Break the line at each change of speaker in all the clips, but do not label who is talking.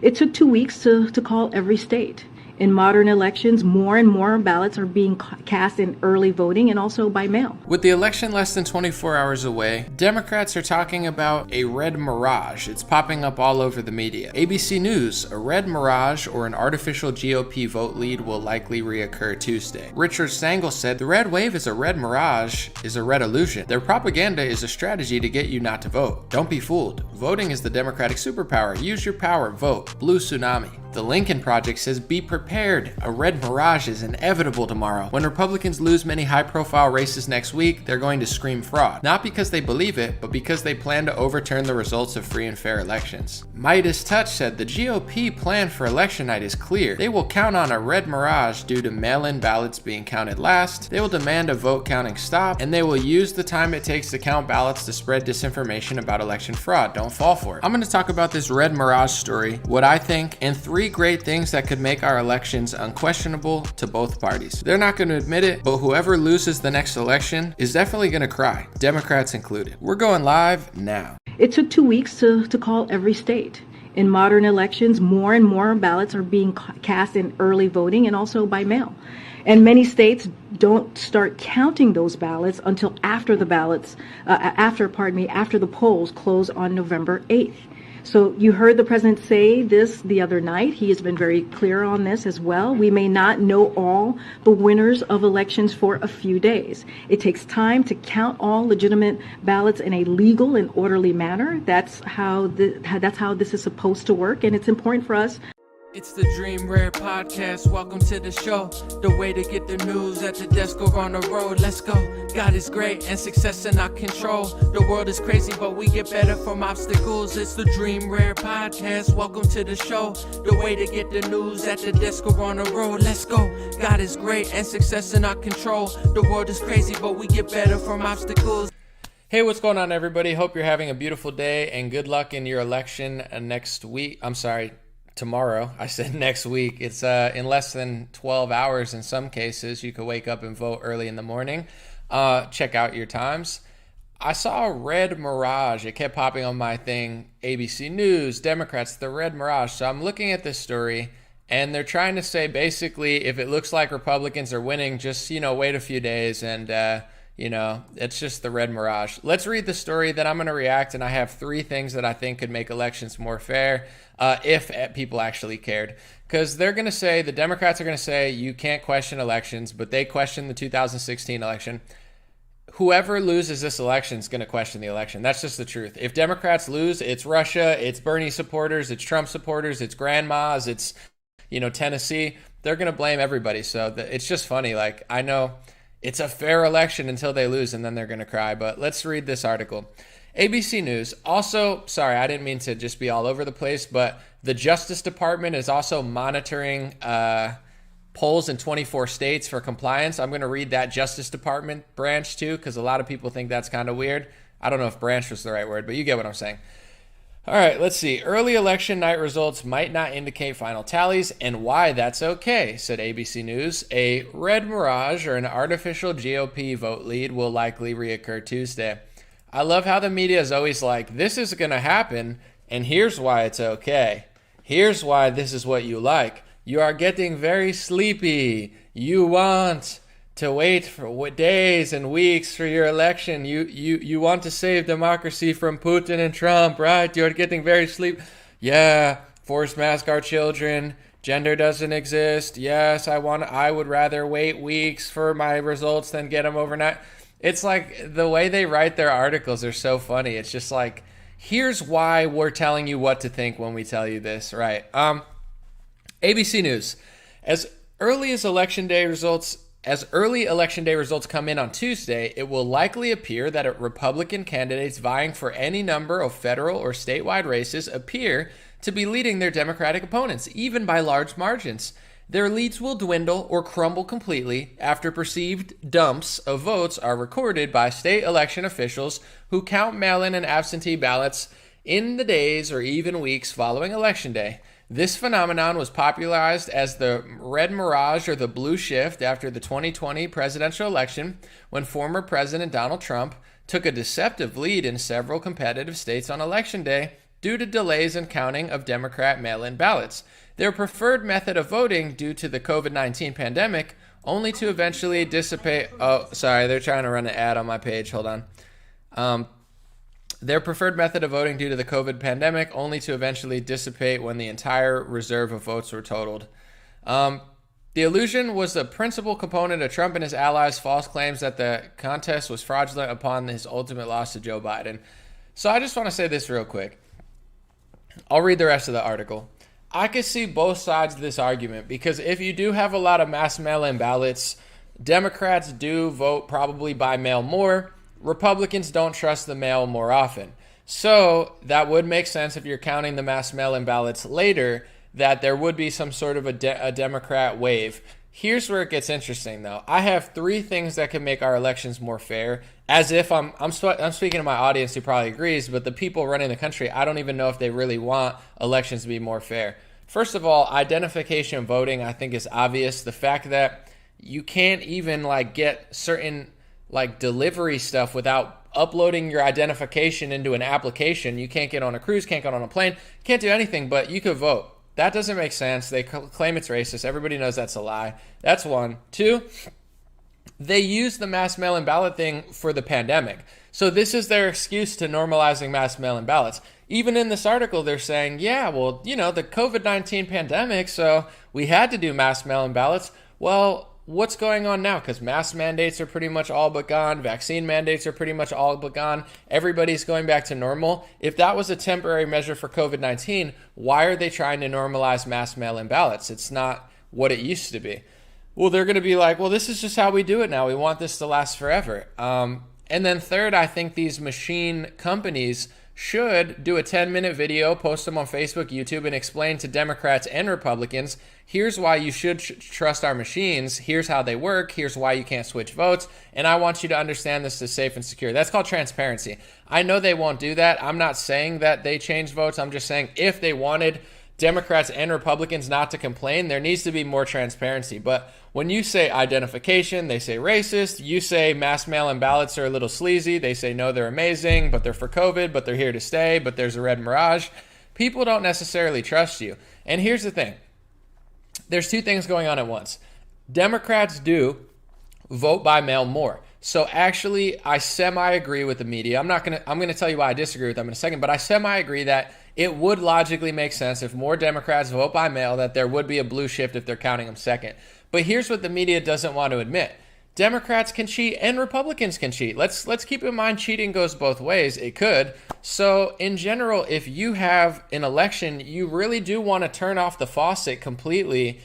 It took 2 weeks to call every state. In modern elections, more and more ballots are being cast in early voting and also by mail.
With the election less than 24 hours away, Democrats are talking about a red mirage. It's popping up all over the media. ABC News, a red mirage or an artificial GOP vote lead will likely reoccur Tuesday. Richard Stengel said, "The red wave is a red mirage, is a red illusion. Their propaganda is a strategy to get you not to vote. Don't be fooled. Voting is the Democratic superpower. Use your power. Vote. Blue tsunami." The Lincoln Project says, "Be prepared. A red mirage is inevitable tomorrow. When Republicans lose many high-profile races next week, they're going to scream fraud. Not because they believe it, but because they plan to overturn the results of free and fair elections." Midas Touch said, "The GOP plan for election night is clear. They will count on a red mirage due to mail-in ballots being counted last. They will demand a vote counting stop, and they will use the time it takes to count ballots to spread disinformation about election fraud. Don't fall for it." I'm going to talk about this red mirage story, what I think, and three great things that could make our elections unquestionable to both parties. They're not going to admit it, but whoever loses the next election is definitely going to cry, Democrats included. We're going live now.
It took 2 weeks to call every state. In modern elections, more and more ballots are being cast in early voting and also by mail. And many states don't start counting those ballots until after the polls close on November 8th. So you heard the president say this the other night. He has been very clear on this as well. We may not know all the winners of elections for a few days. It takes time to count all legitimate ballots in a legal and orderly manner. That's how this is supposed to work, and it's important for us.
It's the Dream Rare Podcast. Welcome to the show. The way to get the news at the desk or on the road. Let's go. God is great and success in our control. The world is crazy, but we get better from obstacles. It's the Dream Rare Podcast. Welcome to the show. The way to get the news at the desk or on the road. Let's go. God is great and success in our control. The world is crazy, but we get better from obstacles. Hey, what's going on, everybody? Hope you're having a beautiful day and good luck in your election tomorrow. I said next week. It's in less than 12 hours in some cases. You could wake up and vote early in the morning. Check out your times. I saw a red mirage. It kept popping on my thing. ABC News, Democrats, the red mirage. So I'm looking at this story, and they're trying to say basically if it looks like Republicans are winning, just, wait a few days and, it's just the red mirage. Let's read the story, then I'm going to react, and I have three things that I think could make elections more fair if people actually cared. Because the Democrats are going to say you can't question elections, but they question the 2016 election. Whoever loses this election is going to question the election. That's just the truth. If Democrats lose, it's Russia, it's Bernie supporters, it's Trump supporters, it's grandmas, it's, Tennessee. They're going to blame everybody. So it's just funny. I know it's a fair election until they lose, and then they're going to cry. But let's read this article. ABC News. Also, sorry, I didn't mean to just be all over the place, but the Justice Department is also monitoring polls in 24 states for compliance. I'm going to read that Justice Department branch too, because a lot of people think that's kind of weird. I don't know if branch was the right word, but you get what I'm saying. All right, let's see. Early election night results might not indicate final tallies, and why that's okay, said ABC News. A red mirage or an artificial GOP vote lead will likely reoccur Tuesday. I love how the media is always like, this is going to happen, and here's why it's okay. Here's why this is what you like. You are getting very sleepy. You want to wait for days and weeks for your election. You want to save democracy from Putin and Trump, right? You're getting very sleepy. Yeah, forced mask our children. Gender doesn't exist. Yes, I would rather wait weeks for my results than get them overnight. It's like the way they write their articles are so funny. It's just like, here's why we're telling you what to think when we tell you this, right? ABC News. As early election day results come in on Tuesday, it will likely appear that Republican candidates vying for any number of federal or statewide races appear to be leading their Democratic opponents, even by large margins. Their leads will dwindle or crumble completely after perceived dumps of votes are recorded by state election officials who count mail-in and absentee ballots in the days or even weeks following Election Day. This phenomenon was popularized as the red mirage or the blue shift after the 2020 presidential election, when former President Donald Trump took a deceptive lead in several competitive states on Election Day due to delays in counting of Democrat mail-in ballots. Their preferred method of voting due to the COVID-19 pandemic only to eventually dissipate. Oh, sorry, they're trying to run an ad on my page. Hold on. Their preferred method of voting due to the COVID pandemic only to eventually dissipate when the entire reserve of votes were totaled. The illusion was the principal component of Trump and his allies' false claims that the contest was fraudulent upon his ultimate loss to Joe Biden. So I just want to say this real quick. I'll read the rest of the article. I could see both sides of this argument because if you do have a lot of mass mail-in ballots, Democrats do vote probably by mail more. Republicans don't trust the mail more often. So that would make sense if you're counting the mass mail-in ballots later, that there would be some sort of a Democrat wave. Here's where it gets interesting, though. I have 3 things that can make our elections more fair. As if I'm speaking to my audience who probably agrees, but the people running the country, I don't even know if they really want elections to be more fair. First of all, identification voting, I think, is obvious. The fact that you can't even get certain delivery stuff without uploading your identification into an application. You can't get on a cruise, can't get on a plane, can't do anything, but you could vote. That doesn't make sense. They claim it's racist. Everybody knows that's a lie. That's one. 2, they use the mass mail-in ballot thing for the pandemic. So this is their excuse to normalizing mass mail-in ballots. Even in this article, they're saying, yeah, well, the COVID-19 pandemic, so we had to do mass mail-in ballots. Well, what's going on now? Because mask mandates are pretty much all but gone. Vaccine mandates are pretty much all but gone. Everybody's going back to normal. If that was a temporary measure for COVID-19, why are they trying to normalize mass mail-in ballots? It's not what it used to be. Well, they're going to be like, well, this is just how we do it now. We want this to last forever. And then third, I think these machine companies should do a 10-minute video, post them on Facebook, YouTube, and explain to Democrats and Republicans, here's why you should trust our machines, here's how they work, here's why you can't switch votes, and I want you to understand this is safe and secure. That's called transparency. I know they won't do that. I'm not saying that they change votes. I'm just saying if they wanted Democrats and Republicans not to complain, there needs to be more transparency. But when you say identification, they say racist. You say mass mail-in ballots are a little sleazy. They say, no, they're amazing, but they're for COVID, but they're here to stay, but there's a red Mirage. People don't necessarily trust you. And here's the thing. There's 2 things going on at once. Democrats do vote by mail more. So actually, I semi-agree with the media. I'm going to tell you why I disagree with them in a second, but I semi-agree that it would logically make sense if more Democrats vote by mail that there would be a blue shift if they're counting them second. But here's what the media doesn't want to admit. Democrats can cheat and Republicans can cheat. Let's keep in mind cheating goes both ways. It could. So in general, if you have an election, you really do want to turn off the faucet completely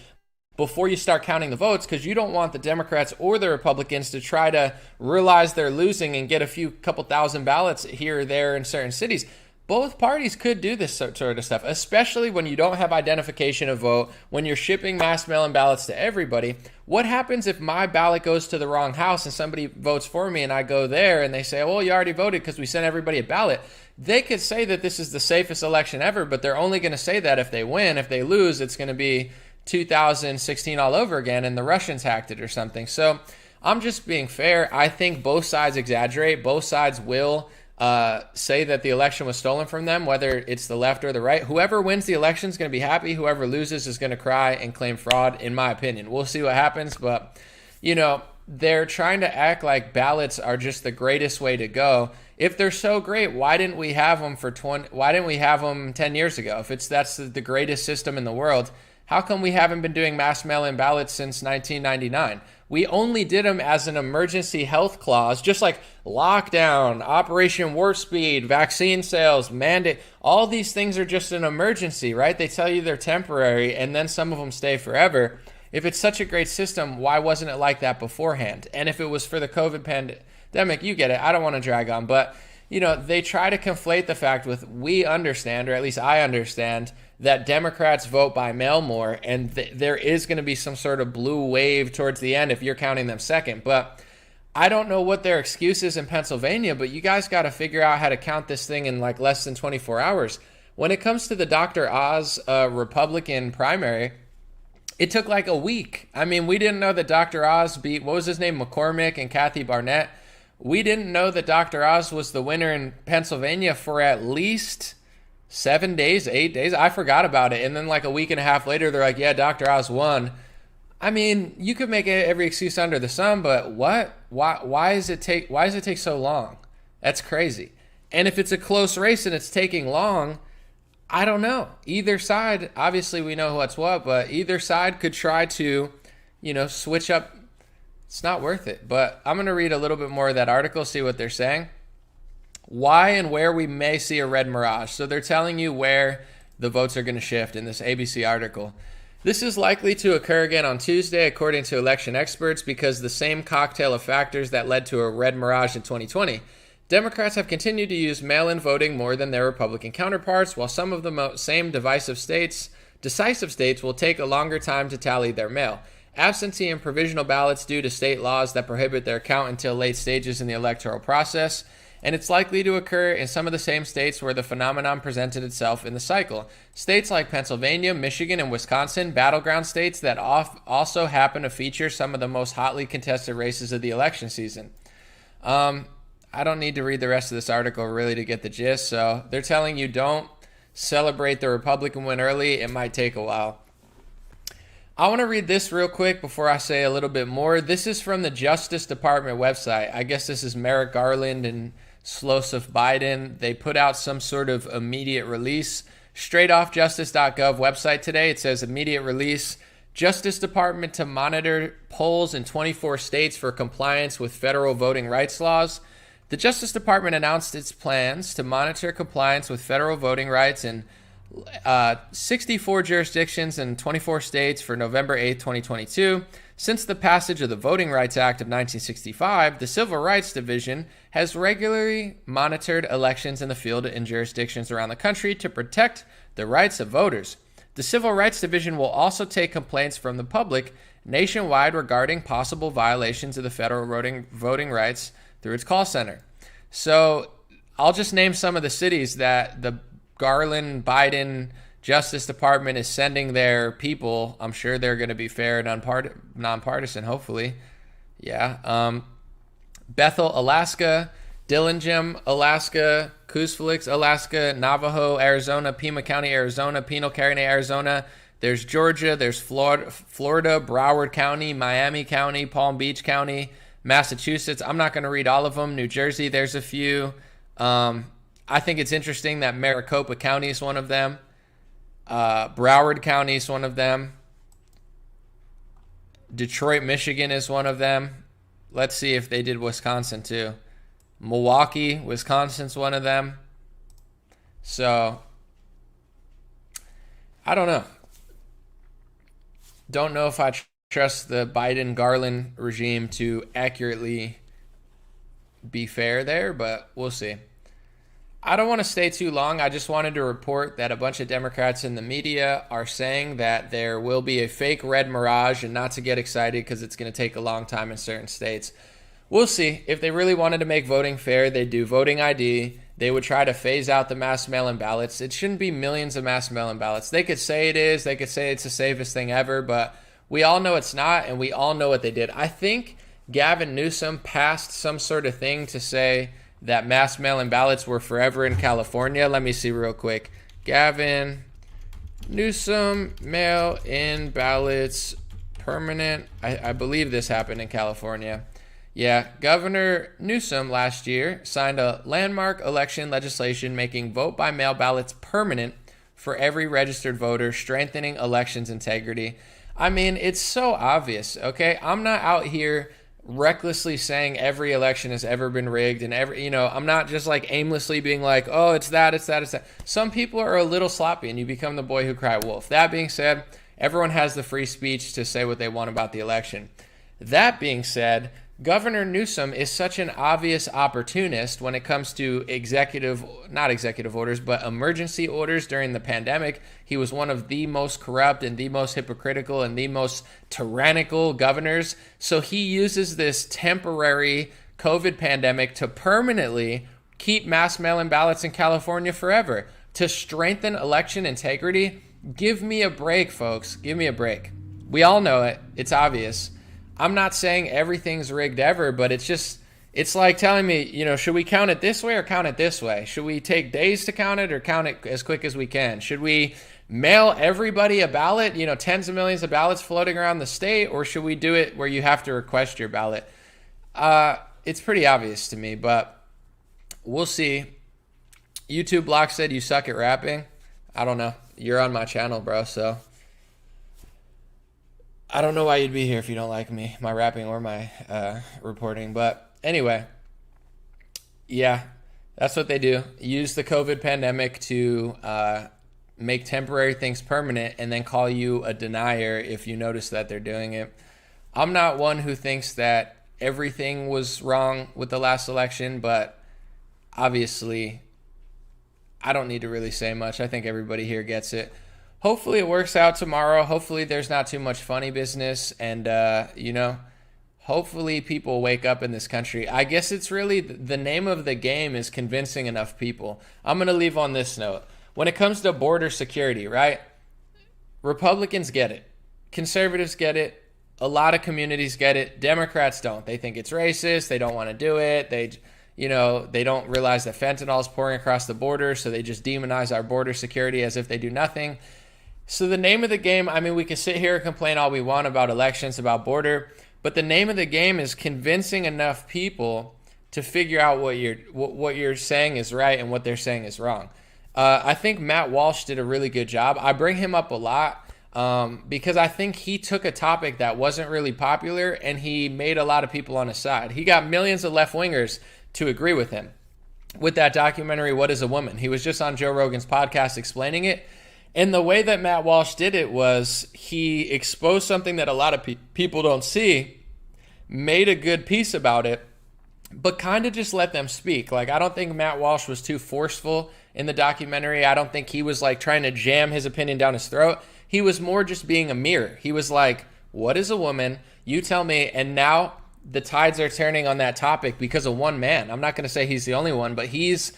before you start counting the votes, because you don't want the Democrats or the Republicans to try to realize they're losing and get a couple thousand ballots here or there in certain cities. Both parties could do this sort of stuff, especially when you don't have identification of vote, when you're shipping mass mail-in ballots to everybody. What happens if my ballot goes to the wrong house and somebody votes for me and I go there and they say, well, you already voted because we sent everybody a ballot? They could say that this is the safest election ever, but they're only going to say that if they win. If they lose, it's going to be 2016 all over again and the Russians hacked it or something. So I'm just being fair. I think both sides exaggerate. Both sides will say that the election was stolen from them, whether it's the left or the right. Whoever wins the election is going to be happy. Whoever loses is going to cry and claim fraud, in my opinion. We'll see what happens, but, they're trying to act like ballots are just the greatest way to go. If they're so great, why didn't we have them why didn't we have them 10 years ago? If that's the greatest system in the world, how come we haven't been doing mass mail-in ballots since 1999? We only did them as an emergency health clause, just like lockdown, Operation Warp Speed, vaccine sales, mandate. All these things are just an emergency, right? They tell you they're temporary, and then some of them stay forever. If it's such a great system, why wasn't it like that beforehand? And if it was for the COVID pandemic, you get it. I don't want to drag on, but they try to conflate the fact with we understand, or at least I understand, that Democrats vote by mail more, and there is going to be some sort of blue wave towards the end if you're counting them second. But I don't know what their excuse is in Pennsylvania, but you guys got to figure out how to count this thing in less than 24 hours. When it comes to the Dr. Oz Republican primary, it took a week. I mean, we didn't know that Dr. Oz beat, what was his name, McCormick and Kathy Barnett. We didn't know that Dr. Oz was the winner in Pennsylvania for at least 7 days, 8 days. I forgot about it. And then like a week and a half later, they're like, yeah, Dr. Oz won. I mean, you could make every excuse under the sun, but what? Why does it take so long? That's crazy. And if it's a close race and it's taking long, I don't know. Either side, obviously we know what's what, but either side could try to, switch up. It's not worth it. But I'm going to read a little bit more of that article, see what they're saying. Why and where we may see a red mirage. So they're telling you where the votes are going to shift in this ABC article. This is likely to occur again on Tuesday, according to election experts, because the same cocktail of factors that led to a red mirage in 2020. Democrats have continued to use mail-in voting more than their Republican counterparts, while some of the same decisive states will take a longer time to tally their mail. Absentee and provisional ballots due to state laws that prohibit their count until late stages in the electoral process, and it's likely to occur in some of the same states where the phenomenon presented itself in the cycle. States like Pennsylvania, Michigan, and Wisconsin, battleground states that also happen to feature some of the most hotly contested races of the election season. I don't need to read the rest of this article really to get the gist, so they're telling you don't celebrate the Republican win early. It might take a while. I want to read this real quick before I say a little bit more. This is from the Justice Department website. I guess this is Merrick Garland and Slosif Biden. They put out some sort of immediate release straight off justice.gov website today. It says immediate release. Justice Department to monitor polls in 24 states for compliance with federal voting rights laws. The Justice Department announced its plans to monitor compliance with federal voting rights in 64 jurisdictions in 24 states for November 8, 2022. Since the passage of the Voting Rights Act of 1965, the Civil Rights Division has regularly monitored elections in the field in jurisdictions around the country to protect the rights of voters. The Civil Rights Division will also take complaints from the public nationwide regarding possible violations of the federal voting rights through its call center. So I'll just name some of the cities that the Garland, Biden, Justice Department is sending their people. I'm sure they're going to be fair and nonpartisan, hopefully. Yeah. Bethel, Alaska, Dillingham, Alaska, Coosfelix, Alaska, Navajo, Arizona, Pima County, Arizona, Pinal County, Arizona. There's Georgia, there's Florida, Broward County, Miami County, Palm Beach County, Massachusetts. I'm not going to read all of them. New Jersey, there's a few. I think it's interesting that Maricopa County is one of them. Broward County is one of them. Detroit, Michigan is one of them. Let's see if they did Wisconsin too. Milwaukee, Wisconsin's one of them. So, I don't know. Don't know if I trust the Biden-Garland regime to accurately be fair there, but we'll see. I don't want to stay too long. I just wanted to report that a bunch of Democrats in the media are saying that there will be a fake red mirage, and not to get excited because it's going to take a long time in certain states. We'll see. If they really wanted to make voting fair, they'd do voting ID. They would try to phase out the mass mail-in ballots. It shouldn't be millions of mass mail-in ballots. They could say it is. They could say it's the safest thing ever, but we all know it's not, and we all know what they did. I think Gavin Newsom passed some sort of thing to say that mass mail-in ballots were forever in California. Let me see real quick. Gavin Newsom, mail-in ballots permanent. I believe this happened in California. Yeah, Governor Newsom last year signed a landmark election legislation making vote-by-mail ballots permanent for every registered voter, strengthening elections integrity. I mean, it's so obvious, okay? I'm not out here recklessly saying every election has ever been rigged and I'm not just like aimlessly being like, oh, it's that. Some people are a little sloppy and you become the boy who cried wolf. That being said, everyone has the free speech to say what they want about the election. That being said, Governor Newsom is such an obvious opportunist when it comes to not executive orders, but emergency orders during the pandemic. He was one of the most corrupt and the most hypocritical and the most tyrannical governors. So he uses this temporary COVID pandemic to permanently keep mass mail-in ballots in California forever, to strengthen election integrity. Give me a break, folks. Give me a break. We all know it. It's obvious. I'm not saying everything's rigged ever, but it's just, It's like telling me, should we count it this way or count it this way? Should we take days to count it or count it as quick as we can? Should we mail everybody a ballot, tens of millions of ballots floating around the state, or should we do it where you have to request your ballot? It's pretty obvious to me, but we'll see. YouTube Block said you suck at rapping. I don't know. You're on my channel, bro, so I don't know why you'd be here if you don't like me, my rapping or my reporting. But anyway, yeah, that's what they do. Use the COVID pandemic to make temporary things permanent and then call you a denier if you notice that they're doing it. I'm not one who thinks that everything was wrong with the last election, but obviously I don't need to really say much. I think everybody here gets it. Hopefully it works out tomorrow. Hopefully there's not too much funny business, and hopefully people wake up in this country. I guess it's really the name of the game is convincing enough people. I'm going to leave on this note. When it comes to border security, right? Republicans get it. Conservatives get it. A lot of communities get it. Democrats don't. They think it's racist. They don't want to do it. They don't realize that fentanyl is pouring across the border, so they just demonize our border security as if they do nothing. So the name of the game, I mean, we can sit here and complain all we want about elections, about border, but the name of the game is convincing enough people to figure out what you're saying is right and what they're saying is wrong. I think Matt Walsh did a really good job. I bring him up a lot because I think he took a topic that wasn't really popular and he made a lot of people on his side. He got millions of left-wingers to agree with him. With that documentary, What is a Woman? He was just on Joe Rogan's podcast explaining it. And the way that Matt Walsh did it was he exposed something that a lot of people don't see, made a good piece about it, but kind of just let them speak. Like, I don't think Matt Walsh was too forceful in the documentary. I don't think he was like trying to jam his opinion down his throat. He was more just being a mirror. He was like, what is a woman? You tell me. And now the tides are turning on that topic because of one man. I'm not going to say he's the only one, but he's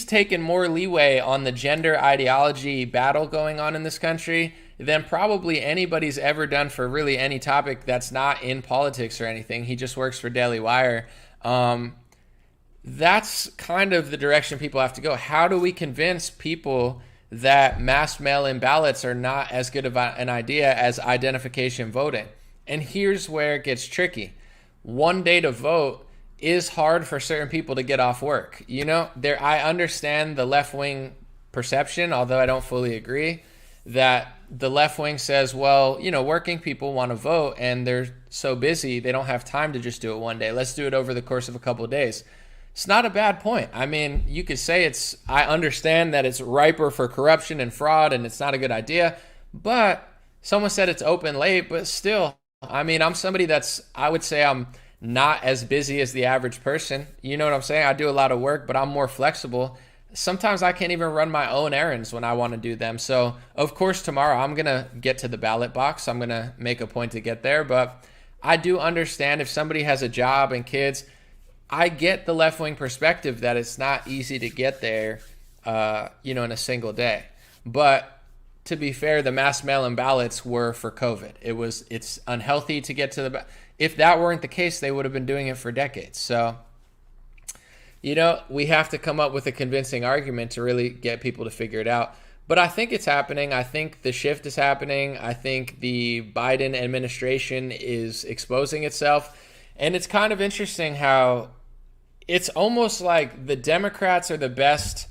taken more leeway on the gender ideology battle going on in this country than probably anybody's ever done for really any topic that's not in politics or anything. He just works for Daily Wire. That's kind of the direction people have to go. How do we convince people that mass mail-in ballots are not as good of an idea as identification voting? And here's where it gets tricky. One day to vote is hard for certain people to get off work. I understand the left-wing perception, although I don't fully agree, that the left wing says, well, working people want to vote and they're so busy they don't have time to just do it one day. Let's do it over the course of a couple of days. It's not a bad point. I mean, you could say I understand that it's riper for corruption and fraud and it's not a good idea, but someone said it's open late, but still, I mean, I'm somebody I would say I'm not as busy as the average person. You know what I'm saying? I do a lot of work, but I'm more flexible. Sometimes I can't even run my own errands when I want to do them. So, of course, tomorrow I'm going to get to the ballot box. I'm going to make a point to get there. But I do understand if somebody has a job and kids, I get the left-wing perspective that it's not easy to get there, in a single day. But to be fair, the mass mail-in ballots were for COVID. It's unhealthy to get to if that weren't the case, they would have been doing it for decades. So, we have to come up with a convincing argument to really get people to figure it out. But I think it's happening. I think the shift is happening. I think the Biden administration is exposing itself. And it's kind of interesting how it's almost like the Democrats are the best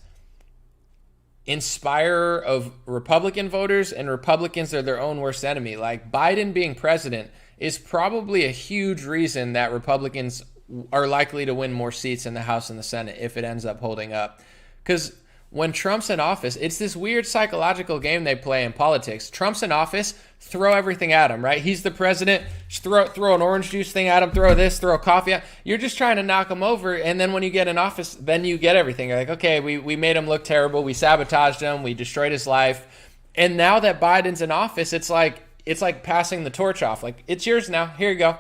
inspirer of Republican voters and Republicans are their own worst enemy. Like Biden being president is probably a huge reason that Republicans are likely to win more seats in the House and the Senate if it ends up holding up. Because when Trump's in office, it's this weird psychological game they play in politics. Trump's in office, throw everything at him, right? He's the president, just throw an orange juice thing at him, throw coffee at him. You're just trying to knock him over, and then when you get in office, then you get everything. You're like, okay, we made him look terrible, we sabotaged him, we destroyed his life. And now that Biden's in office, it's like passing the torch off. Like, it's yours now, here you go.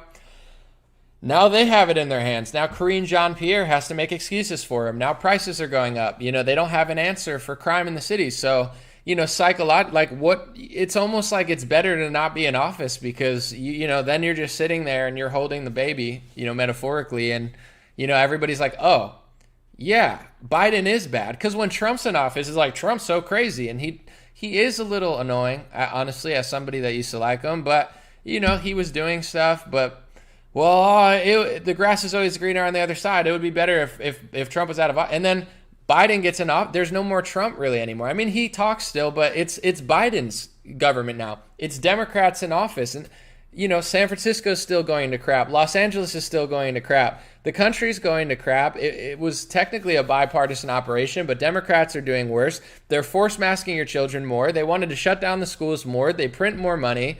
Now they have it in their hands. Now Karine Jean-Pierre has to make excuses for him. Now prices are going up. They don't have an answer for crime in the city. So, it's almost like it's better to not be in office because, then you're just sitting there and you're holding the baby, metaphorically, and Everybody's like, oh, yeah, Biden is bad. Because when Trump's in office, it's like, Trump's so crazy. And he is a little annoying, honestly, as somebody that used to like him. But, he was doing stuff. But, well, the grass is always greener on the other side. It would be better if Trump was out of office. And then Biden gets in office. There's no more Trump really anymore. I mean, he talks still, but it's Biden's government now. It's Democrats in office. And, San Francisco's still going to crap. Los Angeles is still going to crap. The country's going to crap. It was technically a bipartisan operation, but Democrats are doing worse. They're force masking your children more. They wanted to shut down the schools more. They print more money.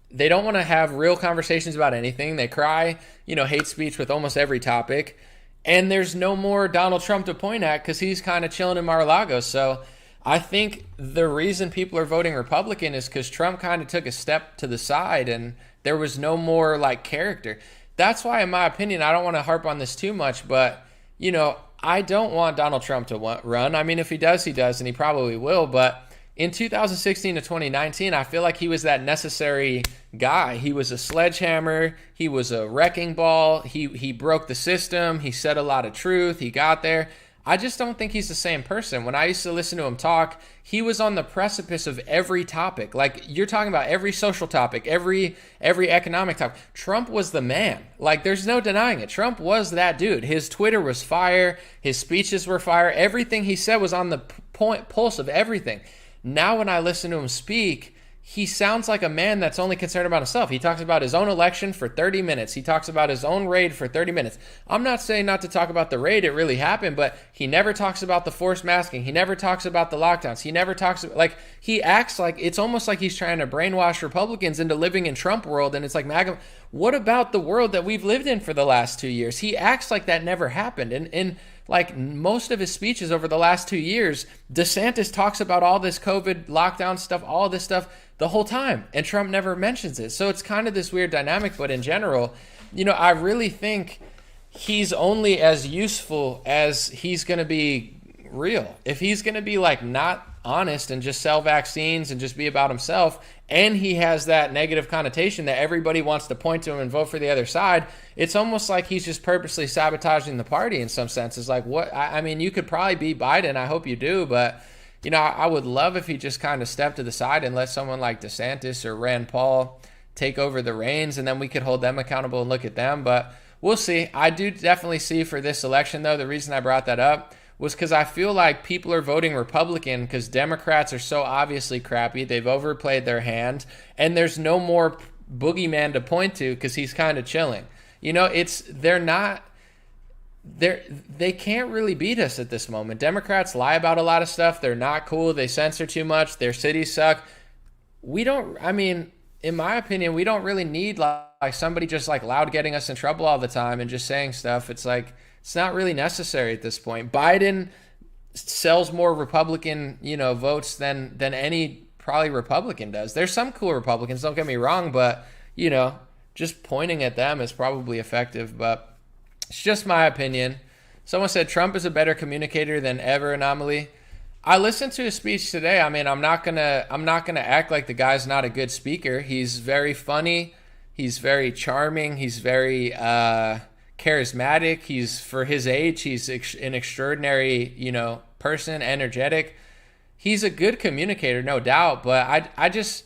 They don't want to have real conversations about anything. They cry, hate speech with almost every topic. And there's no more Donald Trump to point at because he's kind of chilling in Mar-a-Lago. So I think the reason people are voting Republican is because Trump kind of took a step to the side and there was no more character. That's why, in my opinion, I don't want to harp on this too much, but, I don't want Donald Trump to run. I mean, if he does, and he probably will. But in 2016 to 2019, I feel like he was that necessary guy. He was a sledgehammer. He was a wrecking ball. He broke the system. He said a lot of truth. He got there. I just don't think he's the same person. When I used to listen to him talk, he was on the precipice of every topic. Like, you're talking about every social topic, every economic topic. Trump was the man. There's no denying it. Trump was that dude. His Twitter was fire. His speeches were fire. Everything he said was on the pulse of everything. Now when I listen to him speak, he sounds like a man that's only concerned about himself. He talks about his own election for 30 minutes. He talks about his own raid for 30 minutes. I'm not saying not to talk about the raid. It really happened, but he never talks about the forced masking. He never talks about the lockdowns. He never talks about, he acts like, it's almost like he's trying to brainwash Republicans into living in Trump world. And it's like, MAGA, what about the world that we've lived in for the last 2 years? He acts like that never happened. And most of his speeches over the last 2 years, DeSantis talks about all this COVID lockdown stuff, all this stuff the whole time, and Trump never mentions it. So it's kind of this weird dynamic, but in general, I really think he's only as useful as he's going to be real. If he's going to be not honest and just sell vaccines and just be about himself, and he has that negative connotation that everybody wants to point to him and vote for the other side, it's almost like he's just purposely sabotaging the party in some senses. I mean, you could probably beat Biden. I hope you do, but I would love if he just kind of stepped to the side and let someone like DeSantis or Rand Paul take over the reins, and then we could hold them accountable and look at them. But we'll see. I do definitely see for this election, though, the reason I brought that up was because I feel like people are voting Republican because Democrats are so obviously crappy. They've overplayed their hand, and there's no more boogeyman to point to because he's kind of chilling. They can't really beat us at this moment. Democrats lie about a lot of stuff. They're not cool. They censor too much. Their cities suck. In my opinion, we don't really need somebody just loud getting us in trouble all the time and just saying stuff. It's it's not really necessary at this point. Biden sells more Republican, votes than any probably Republican does. There's some cool Republicans, don't get me wrong, but, just pointing at them is probably effective, but it's just my opinion. Someone said Trump is a better communicator than ever. Anomaly. I listened to his speech today. I mean, I'm not gonna act like the guy's not a good speaker. He's very funny. He's very charming. He's very charismatic. He's, for his age, he's an extraordinary, person, energetic. He's a good communicator, no doubt. But I just,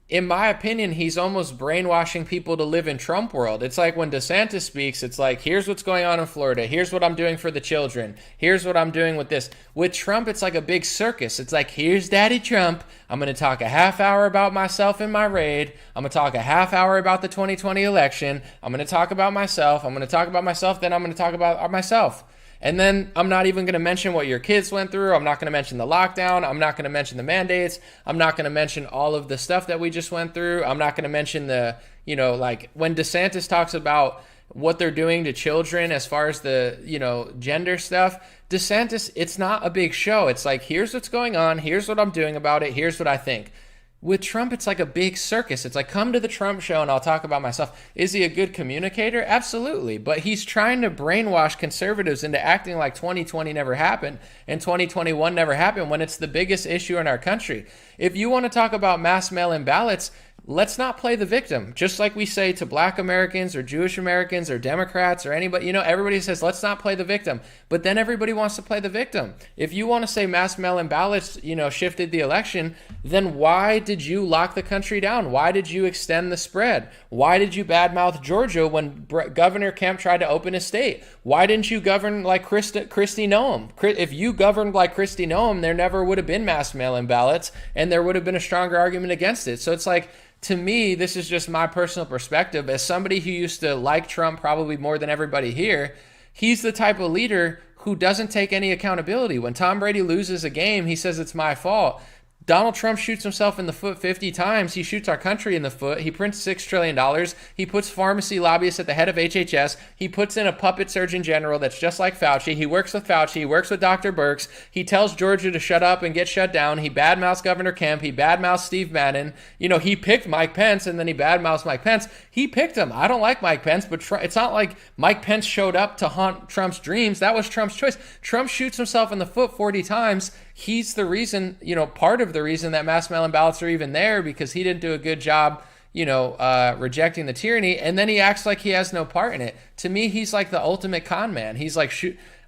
in my opinion, he's almost brainwashing people to live in Trump world. It's like when DeSantis speaks, it's like, here's what's going on in Florida. Here's what I'm doing for the children. Here's what I'm doing with this. With Trump, it's like a big circus. It's like, here's Daddy Trump. I'm going to talk a half hour about myself and my raid. I'm going to talk a half hour about the 2020 election. I'm going to talk about myself. I'm going to talk about myself. Then I'm going to talk about myself. And then I'm not even going to mention what your kids went through. I'm not going to mention the lockdown. I'm not going to mention the mandates. I'm not going to mention all of the stuff that we just went through. I'm not going to mention the, when DeSantis talks about what they're doing to children as far as the, gender stuff, DeSantis, it's not a big show. It's like, here's what's going on. Here's what I'm doing about it. Here's what I think. With Trump, it's like a big circus. It's like, come to the Trump show and I'll talk about myself. Is he a good communicator? Absolutely. But he's trying to brainwash conservatives into acting like 2020 never happened and 2021 never happened when it's the biggest issue in our country. If you want to talk about mass mail-in ballots, let's not play the victim. Just like we say to Black Americans or Jewish Americans or Democrats or anybody, everybody says, let's not play the victim. But then everybody wants to play the victim. If you want to say mass mail-in ballots, shifted the election, then why did you lock the country down? Why did you extend the spread? Why did you badmouth Georgia when Governor Kemp tried to open his state? Why didn't you govern like Kristi Noem? If you governed like Kristi Noem, there never would have been mass mail-in ballots, and there would have been a stronger argument against it. So it's like, to me, this is just my personal perspective. As somebody who used to like Trump probably more than everybody here, he's the type of leader who doesn't take any accountability. When Tom Brady loses a game, he says it's my fault. Donald Trump shoots himself in the foot 50 times. He shoots our country in the foot. He prints $6 trillion. He puts pharmacy lobbyists at the head of HHS. He puts in a puppet surgeon general that's just like Fauci. He works with Fauci. He works with Dr. Birx. He tells Georgia to shut up and get shut down. He badmouths Governor Kemp. He badmouths Steve Bannon. He picked Mike Pence, and then he badmouths Mike Pence. He picked him. I don't like Mike Pence, but it's not like Mike Pence showed up to haunt Trump's dreams. That was Trump's choice. Trump shoots himself in the foot 40 times. He's the reason, part of the reason that mass mail-in ballots are even there, because he didn't do a good job, rejecting the tyranny. And then he acts like he has no part in it. To me, he's like the ultimate con man. He's like,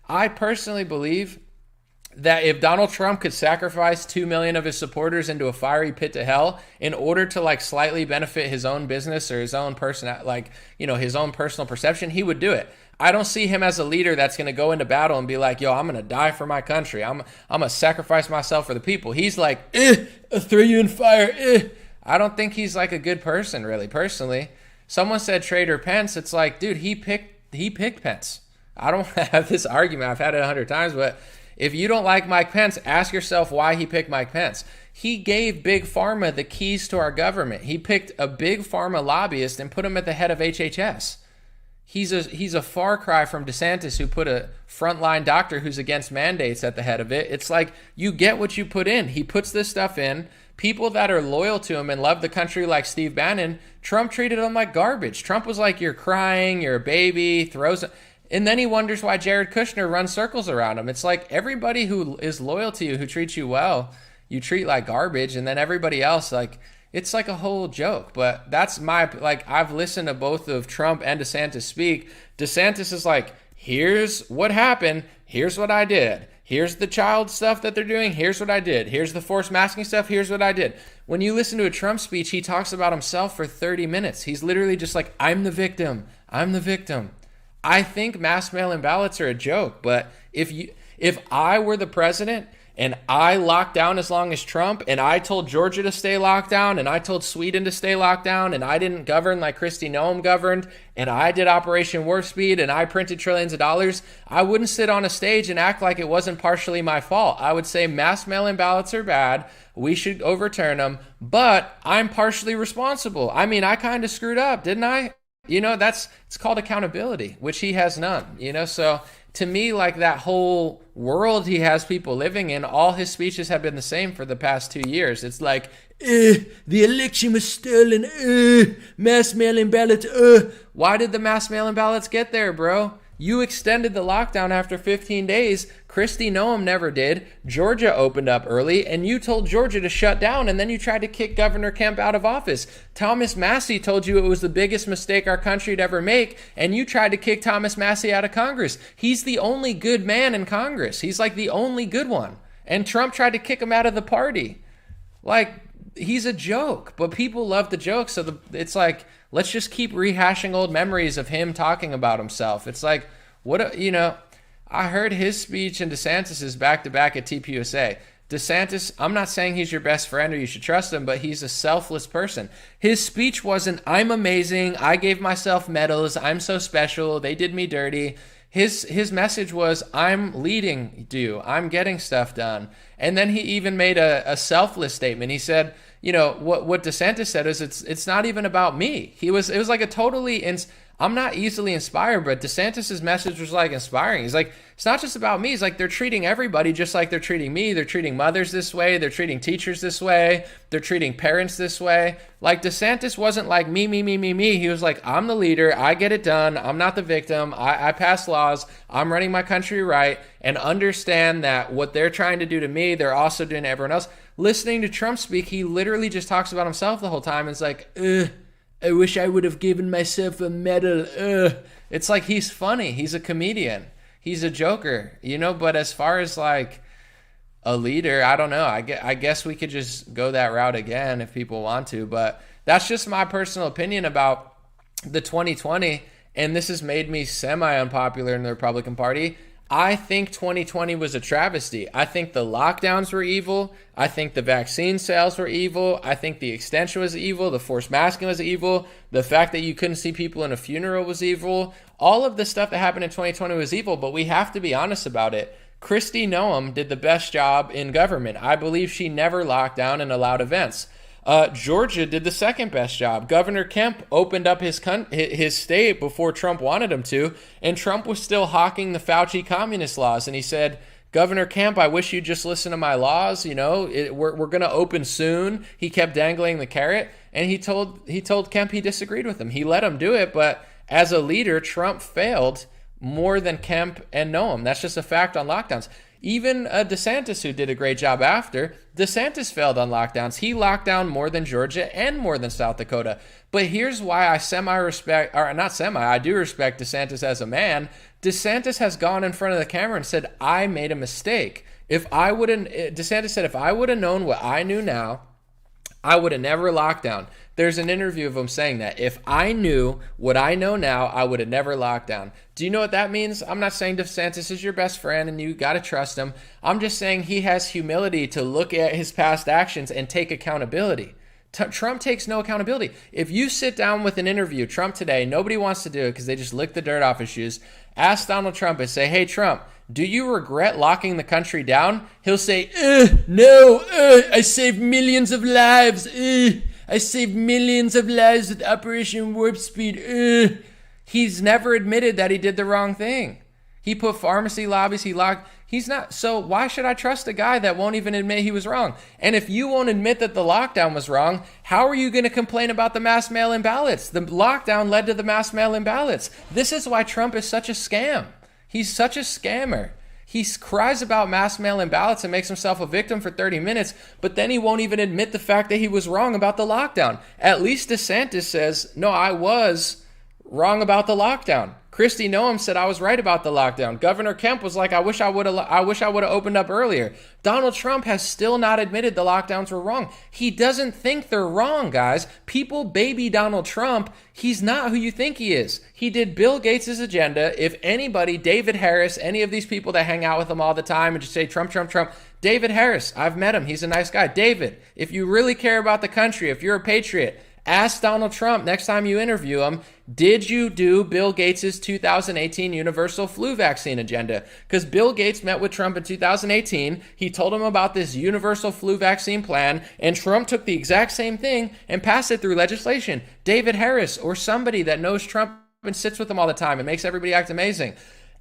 I personally believe that if Donald Trump could sacrifice 2 million of his supporters into a fiery pit to hell in order to like slightly benefit his own business or his own his own personal perception, he would do it. I don't see him as a leader that's going to go into battle and be like, yo, I'm going to die for my country. I'm going to sacrifice myself for the people. He's like, I'll throw you in fire. I don't think he's like a good person, really, personally. Someone said Trader Pence. It's like, dude, he picked Pence. I don't have this argument. I've had it 100 times, but if you don't like Mike Pence, ask yourself why he picked Mike Pence. He gave Big Pharma the keys to our government. He picked a Big Pharma lobbyist and put him at the head of HHS. He's a far cry from DeSantis, who put a frontline doctor who's against mandates at the head of it. It's like, you get what you put in. He puts this stuff in. People that are loyal to him and love the country, like Steve Bannon, Trump treated them like garbage. Trump was like, you're crying, you're a baby, and then he wonders why Jared Kushner runs circles around him. It's like, everybody who is loyal to you, who treats you well, you treat like garbage, and then everybody else, like, it's like a whole joke. But that's I've listened to both of Trump and DeSantis speak. DeSantis is like, here's what happened. Here's what I did. Here's the child stuff that they're doing. Here's what I did. Here's the forced masking stuff. Here's what I did. When you listen to a Trump speech, he talks about himself for 30 minutes. He's literally just like, I'm the victim. I'm the victim. I think mass mail-in ballots are a joke. But if I were the president and I locked down as long as Trump, and I told Georgia to stay locked down, and I told Sweden to stay locked down, and I didn't govern like Kristi Noem governed, and I did Operation Warp Speed, and I printed trillions of dollars, I wouldn't sit on a stage and act like it wasn't partially my fault. I would say mass mail-in ballots are bad. We should overturn them, but I'm partially responsible. I mean, I kind of screwed up, didn't I? It's called accountability, which he has none, so to me, like, that whole world he has people living in, all his speeches have been the same for the past 2 years. It's like, the election was stolen, mass mail-in ballots, Why did the mass mail-in ballots get there, bro? You extended the lockdown after 15 days. Kristi Noem never did. Georgia opened up early, and you told Georgia to shut down, and then you tried to kick Governor Kemp out of office. Thomas Massie told you it was the biggest mistake our country'd ever make, and you tried to kick Thomas Massie out of Congress. He's the only good man in Congress. He's like the only good one. And Trump tried to kick him out of the party. Like, he's a joke, but people love the joke, so it's like, let's just keep rehashing old memories of him talking about himself. It's like, I heard his speech and DeSantis's back-to-back at TPUSA. DeSantis, I'm not saying he's your best friend or you should trust him, but he's a selfless person. His speech wasn't, I'm amazing, I gave myself medals, I'm so special, they did me dirty. His message was, I'm leading you, I'm getting stuff done. And then he even made a selfless statement. He said, what DeSantis said is, it's not even about me. It was like a totally, I'm not easily inspired, but DeSantis's message was like inspiring. He's like, it's not just about me. He's like, they're treating everybody just like they're treating me. They're treating mothers this way. They're treating teachers this way. They're treating parents this way. Like, DeSantis wasn't like me. He was like, I'm the leader. I get it done. I'm not the victim. I pass laws. I'm running my country right, and understand that what they're trying to do to me, they're also doing to everyone else. listening to Trump speak, he literally just talks about himself the whole time. It's like, I wish I would have given myself a medal. It's like he's funny. He's a comedian. He's a joker, but as far as like a leader, I don't know. I guess we could just go that route again if people want to, but that's just my personal opinion about the 2020, and this has made me semi-unpopular in the Republican Party. I think 2020 was a travesty. I think the lockdowns were evil. I think the vaccine sales were evil. I think the extension was evil. The forced masking was evil. The fact that you couldn't see people in a funeral was evil. All of the stuff that happened in 2020 was evil, but we have to be honest about it. Kristi Noem did the best job in government. I believe she never locked down and allowed events. Georgia did the second best job. Governor Kemp opened up his state before Trump wanted him to, and Trump was still hawking the Fauci communist laws. And he said, Governor Kemp, I wish you'd just listen to my laws. We're going to open soon. He kept dangling the carrot, and he told Kemp he disagreed with him. He let him do it, but as a leader, Trump failed more than Kemp and Noem. That's just a fact on lockdowns. Even DeSantis, who did a great job after, DeSantis failed on lockdowns. He locked down more than Georgia and more than South Dakota. But here's why I do respect DeSantis as a man. DeSantis has gone in front of the camera and said, I made a mistake. DeSantis said, if I would have known what I knew now, I would have never locked down. There's an interview of him saying that. If I knew what I know now, I would have never locked down. Do you know what that means? I'm not saying DeSantis is your best friend and you got to trust him. I'm just saying he has humility to look at his past actions and take accountability. Trump takes no accountability. If you sit down with an interview, Trump today, nobody wants to do it because they just lick the dirt off his shoes. Ask Donald Trump and say, hey, Trump, do you regret locking the country down? He'll say, no, I saved millions of lives. I saved millions of lives with Operation Warp Speed. He's never admitted that he did the wrong thing. He put pharmacy lobbies, he's not. So why should I trust a guy that won't even admit he was wrong? And if you won't admit that the lockdown was wrong, how are you going to complain about the mass mail-in ballots? The lockdown led to the mass mail-in ballots. This is why Trump is such a scam. He's such a scammer. He cries about mass mail-in ballots and makes himself a victim for 30 minutes, but then he won't even admit the fact that he was wrong about the lockdown. At least DeSantis says, no, I was wrong about the lockdown. Kristi Noem said I was right about the lockdown. Governor Kemp was like, I wish I would have opened up earlier. Donald Trump has still not admitted the lockdowns were wrong. He doesn't think they're wrong, guys. People baby Donald Trump. He's not who you think he is. He did Bill Gates' agenda. If anybody, David Harris, any of these people that hang out with him all the time and just say Trump, Trump, Trump, David Harris, I've met him. He's a nice guy. David, if you really care about the country, if you're a patriot, ask Donald Trump next time you interview him, did you do Bill Gates' 2018 universal flu vaccine agenda? Because Bill Gates met with Trump in 2018. He told him about this universal flu vaccine plan, and Trump took the exact same thing and passed it through legislation. David Harris, or somebody that knows Trump and sits with him all the time and makes everybody act amazing.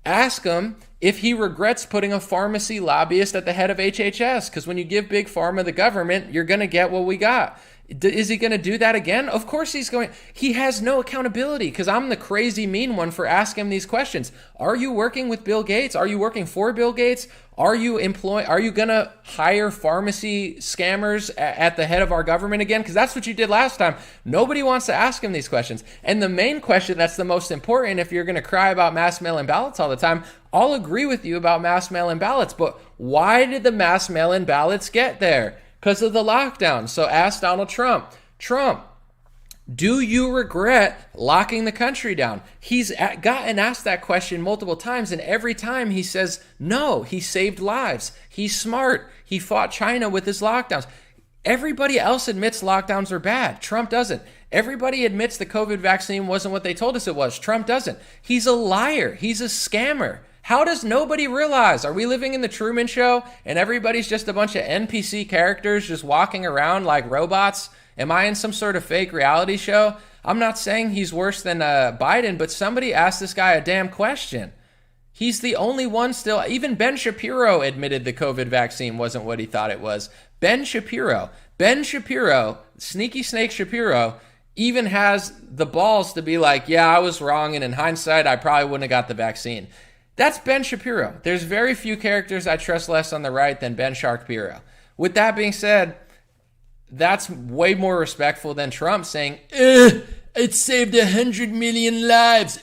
Ask him if he regrets putting a pharmacy lobbyist at the head of HHS, because when you give Big Pharma the government, you're going to get what we got. Is he going to do that again? Of course he's going. He has no accountability because I'm the crazy mean one for asking him these questions. Are you working with Bill Gates? Are you working for Bill Gates? Are you going to hire pharmacy scammers at the head of our government again? Because that's what you did last time. Nobody wants to ask him these questions. And the main question that's the most important, if you're going to cry about mass mail-in ballots all the time, I'll agree with you about mass mail-in ballots. But why did the mass mail-in ballots get there? Because of the lockdown. So ask Donald Trump. Trump, do you regret locking the country down? He's gotten asked that question multiple times, and every time he says, no, he saved lives. He's smart. He fought China with his lockdowns. Everybody else admits lockdowns are bad. Trump doesn't. Everybody admits the COVID vaccine wasn't what they told us it was. Trump doesn't. He's a liar. He's a scammer. How does nobody realize? Are we living in the Truman Show and everybody's just a bunch of NPC characters just walking around like robots? Am I in some sort of fake reality show? I'm not saying he's worse than Biden, but somebody asked this guy a damn question. He's the only one still. Even Ben Shapiro admitted the COVID vaccine wasn't what he thought it was. Ben Shapiro, Sneaky Snake Shapiro, even has the balls to be like, yeah, I was wrong, and in hindsight, I probably wouldn't have got the vaccine. That's Ben Shapiro. There's very few characters I trust less on the right than Ben Shapiro. With that being said, that's way more respectful than Trump saying, it saved 100 million lives.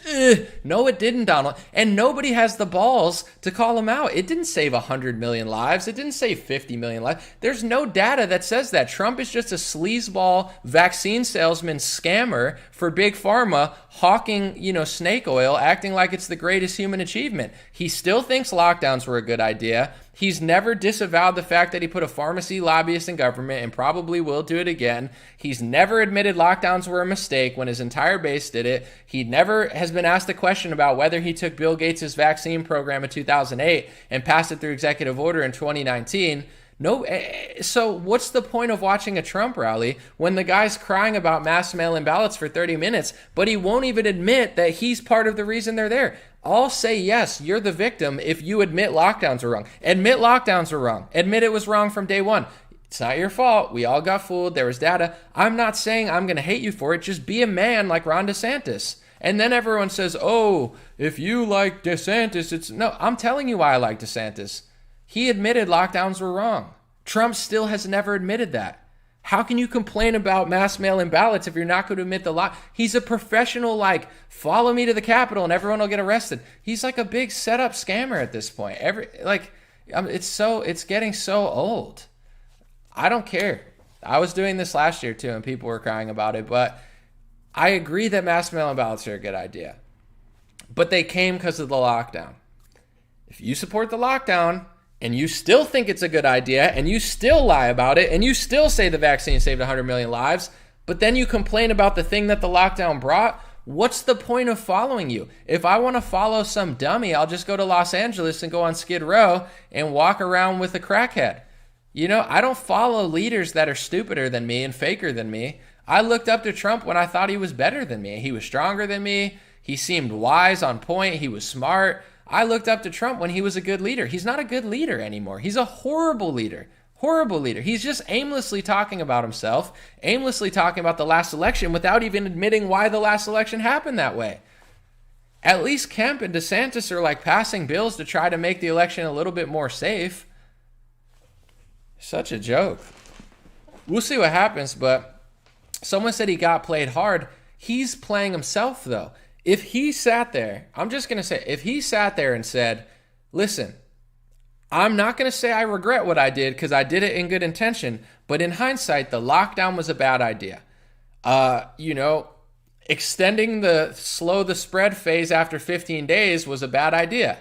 No, it didn't, Donald. And nobody has the balls to call him out. It didn't save 100 million lives. It didn't save 50 million lives. There's no data that says that. Trump is just a sleazeball vaccine salesman scammer for Big Pharma, hawking, snake oil, acting like it's the greatest human achievement. He still thinks lockdowns were a good idea. He's never disavowed the fact that he put a pharmacy lobbyist in government and probably will do it again. He's never admitted lockdowns were a mistake when his entire base did it. He never has been asked a question about whether he took Bill Gates' vaccine program in 2008 and passed it through executive order in 2019. No, so what's the point of watching a Trump rally when the guy's crying about mass mail-in ballots for 30 minutes, but he won't even admit that he's part of the reason they're there? I'll say, yes, you're the victim if you admit lockdowns were wrong. Admit lockdowns were wrong. Admit it was wrong from day one. It's not your fault. We all got fooled. There was data. I'm not saying I'm going to hate you for it. Just be a man like Ron DeSantis. And then everyone says, oh, if you like DeSantis, it's... No, I'm telling you why I like DeSantis. He admitted lockdowns were wrong. Trump still has never admitted that. How can you complain about mass mail-in ballots if you're not going to admit the lie? He's a professional, follow me to the Capitol and everyone will get arrested. He's like a big setup scammer at this point. It's getting so old. I don't care. I was doing this last year too and people were crying about it, but I agree that mass mail-in ballots are a good idea. But they came because of the lockdown. If you support the lockdown and you still think it's a good idea, and you still lie about it, and you still say the vaccine saved 100 million lives, but then you complain about the thing that the lockdown brought, what's the point of following you? If I want to follow some dummy, I'll just go to Los Angeles and go on Skid Row and walk around with a crackhead. I don't follow leaders that are stupider than me and faker than me. I looked up to Trump when I thought he was better than me. He was stronger than me. He seemed wise, on point. He was smart. I looked up to Trump when he was a good leader. He's not a good leader anymore. He's a horrible leader. Horrible leader. He's just aimlessly talking about himself, aimlessly talking about the last election without even admitting why the last election happened that way. At least Kemp and DeSantis are passing bills to try to make the election a little bit more safe. Such a joke. We'll see what happens, but someone said he got played hard. He's playing himself, though. If he sat there, I'm just going to say, if he sat there and said, listen, I'm not going to say I regret what I did because I did it in good intention, but in hindsight, the lockdown was a bad idea. Extending the slow the spread phase after 15 days was a bad idea.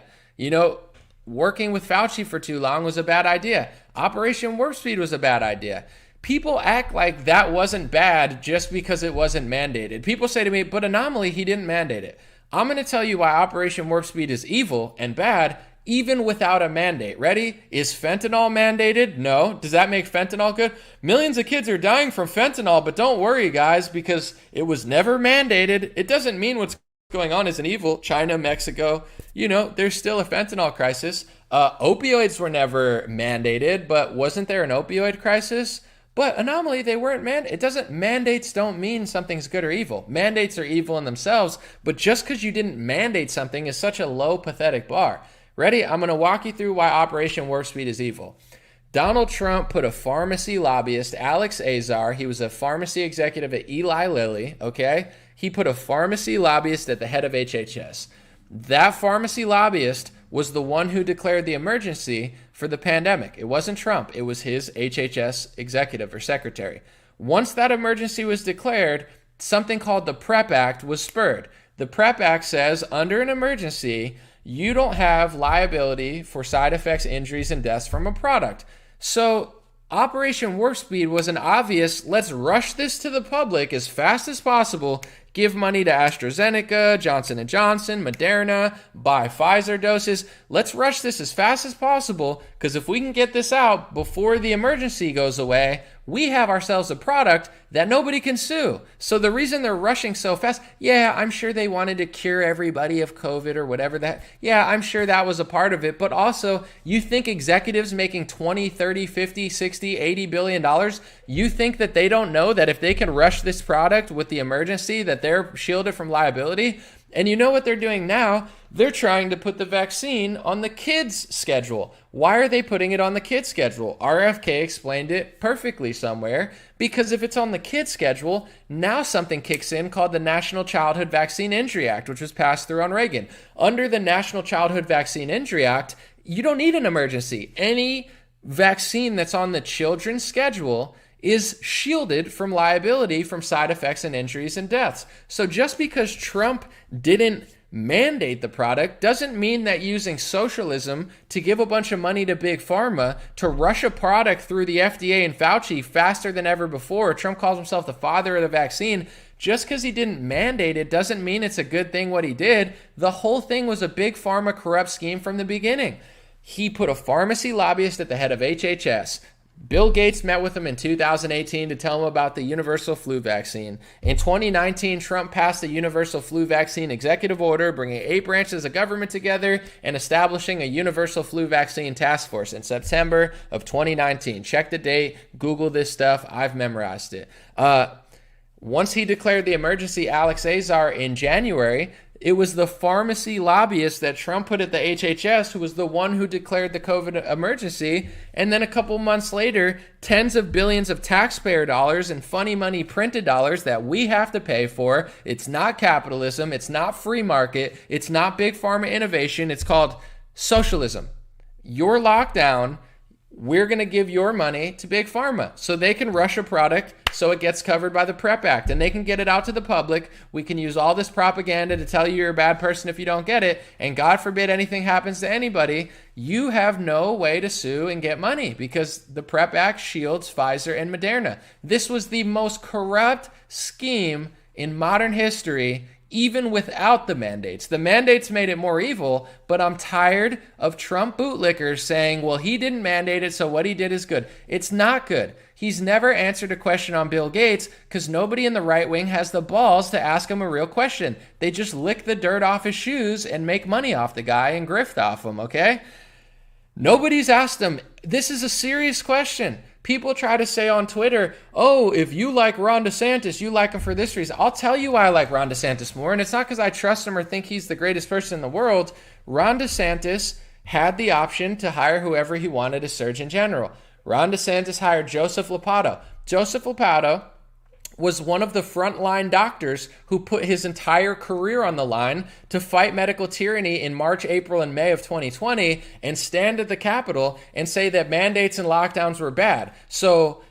Working with Fauci for too long was a bad idea. Operation Warp Speed was a bad idea. People act like that wasn't bad just because it wasn't mandated. People say to me, but Anomaly, he didn't mandate it. I'm going to tell you why Operation Warp Speed is evil and bad, even without a mandate. Ready? Is fentanyl mandated? No. Does that make fentanyl good? Millions of kids are dying from fentanyl, but don't worry, guys, because it was never mandated. It doesn't mean what's going on isn't evil. China, Mexico, there's still a fentanyl crisis. Opioids were never mandated, but wasn't there an opioid crisis? But Anomaly, they weren't mandates don't mean something's good or evil. Mandates are evil in themselves, but just because you didn't mandate something is such a low, pathetic bar. Ready? I'm going to walk you through why Operation Warp Speed is evil. Donald Trump put a pharmacy lobbyist, Alex Azar, he was a pharmacy executive at Eli Lilly, okay? He put a pharmacy lobbyist at the head of HHS. That pharmacy lobbyist was the one who declared the emergency for the pandemic. It wasn't Trump. It was his HHS executive or secretary. Once that emergency was declared, something called the PrEP Act was spurred. The PrEP Act says under an emergency, you don't have liability for side effects, injuries, and deaths from a product. So Operation Warp Speed was an obvious, let's rush this to the public as fast as possible, give money to AstraZeneca, Johnson & Johnson, Moderna, buy Pfizer doses. Let's rush this as fast as possible because if we can get this out before the emergency goes away, we have ourselves a product that nobody can sue. So the reason they're rushing so fast, yeah, I'm sure they wanted to cure everybody of COVID or whatever that, yeah, I'm sure that was a part of it. But also, you think executives making 20, 30, 50, 60, 80 billion dollars, you think that they don't know that if they can rush this product with the emergency that they're shielded from liability? And you know what they're doing now? They're trying to put the vaccine on the kids' schedule. Why are they putting it on the kids' schedule? RFK explained it perfectly somewhere. Because if it's on the kids' schedule, now something kicks in called the National Childhood Vaccine Injury Act, which was passed through on Reagan. Under the National Childhood Vaccine Injury Act, you don't need an emergency. Any vaccine that's on the children's schedule is shielded from liability from side effects and injuries and deaths. So just because Trump didn't mandate the product doesn't mean that using socialism to give a bunch of money to big pharma to rush a product through the FDA and Fauci faster than ever before. Trump calls himself the father of the vaccine. Just because he didn't mandate it doesn't mean it's a good thing what he did. The whole thing was a big pharma corrupt scheme from the beginning. He put a pharmacy lobbyist at the head of HHS. Bill Gates met with him in 2018 to tell him about the universal flu vaccine. In 2019, Trump passed a universal flu vaccine executive order, bringing 8 branches of government together and establishing a universal flu vaccine task force in September of 2019. Check the date, Google this stuff. I've memorized it. Once he declared the emergency, Alex Azar, in January, it was the pharmacy lobbyist that Trump put at the HHS who was the one who declared the COVID emergency. And then a couple months later, tens of billions of taxpayer dollars and funny money printed dollars that we have to pay for. It's not capitalism. It's not free market. It's not big pharma innovation. It's called socialism. You're locked down. We're going to give your money to big pharma so they can rush a product so it gets covered by the PrEP Act and they can get it out to the public. We can use all this propaganda to tell you you're a bad person if you don't get it. And God forbid anything happens to anybody. You have no way to sue and get money because the PrEP Act shields Pfizer and Moderna. This was the most corrupt scheme in modern history, even without the mandates. The mandates made it more evil, but I'm tired of Trump bootlickers saying, well, he didn't mandate it, so what he did is good. It's not good. He's never answered a question on Bill Gates because nobody in the right wing has the balls to ask him a real question. They just lick the dirt off his shoes and make money off the guy and grift off him, okay? Nobody's asked him. This is a serious question. People try to say on Twitter, oh, if you like Ron DeSantis, you like him for this reason. I'll tell you why I like Ron DeSantis more, and it's not because I trust him or think he's the greatest person in the world. Ron DeSantis had the option to hire whoever he wanted as Surgeon General. Ron DeSantis hired Joseph Ladapo. Joseph Ladapo was one of the frontline doctors who put his entire career on the line to fight medical tyranny in March, April, and May of 2020 and stand at the Capitol and say that mandates and lockdowns were bad. So,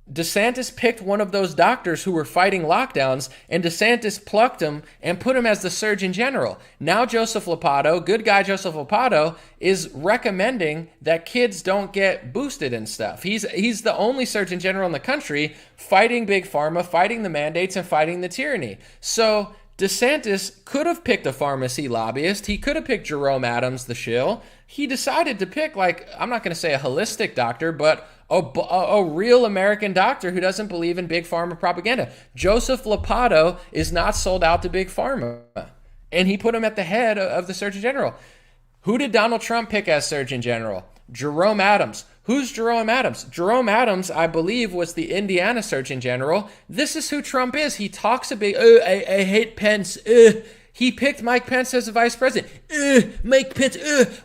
DeSantis picked one of those doctors who were fighting lockdowns, and DeSantis plucked him and put him as the Surgeon General. Now Joseph Ladapo, good guy Joseph Ladapo, is recommending that kids don't get boosted and stuff. He's the only Surgeon General in the country fighting big pharma, fighting the mandates, and fighting the tyranny. So DeSantis could have picked a pharmacy lobbyist. He could have picked Jerome Adams, the shill. He decided to pick, I'm not going to say a holistic doctor, but a real American doctor who doesn't believe in big pharma propaganda. Joseph Ladapo is not sold out to big pharma, and he put him at the head of the Surgeon General. Who did Donald Trump pick as Surgeon General? Jerome Adams. Who's Jerome Adams? Jerome Adams, I believe, was the Indiana Surgeon General. This is who Trump is. He talks a big, I hate Pence. He picked Mike Pence as the vice president. Mike Pence.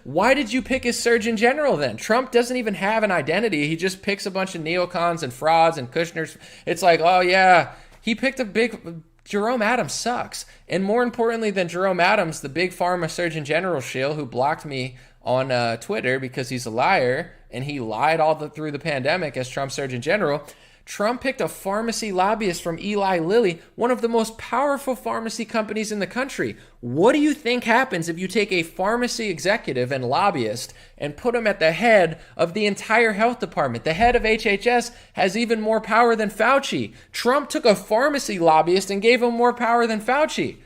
Why did you pick his Surgeon General then? Trump doesn't even have an identity. He just picks a bunch of neocons and frauds and Kushners. It's like, oh yeah, he picked a big... Jerome Adams sucks. And more importantly than Jerome Adams, the big pharma Surgeon General shill who blocked me on Twitter because he's a liar and he lied through the pandemic as Trump's Surgeon General, Trump picked a pharmacy lobbyist from Eli Lilly, one of the most powerful pharmacy companies in the country. What do you think happens if you take a pharmacy executive and lobbyist and put him at the head of the entire health department? The head of HHS has even more power than Fauci. Trump took a pharmacy lobbyist and gave him more power than Fauci.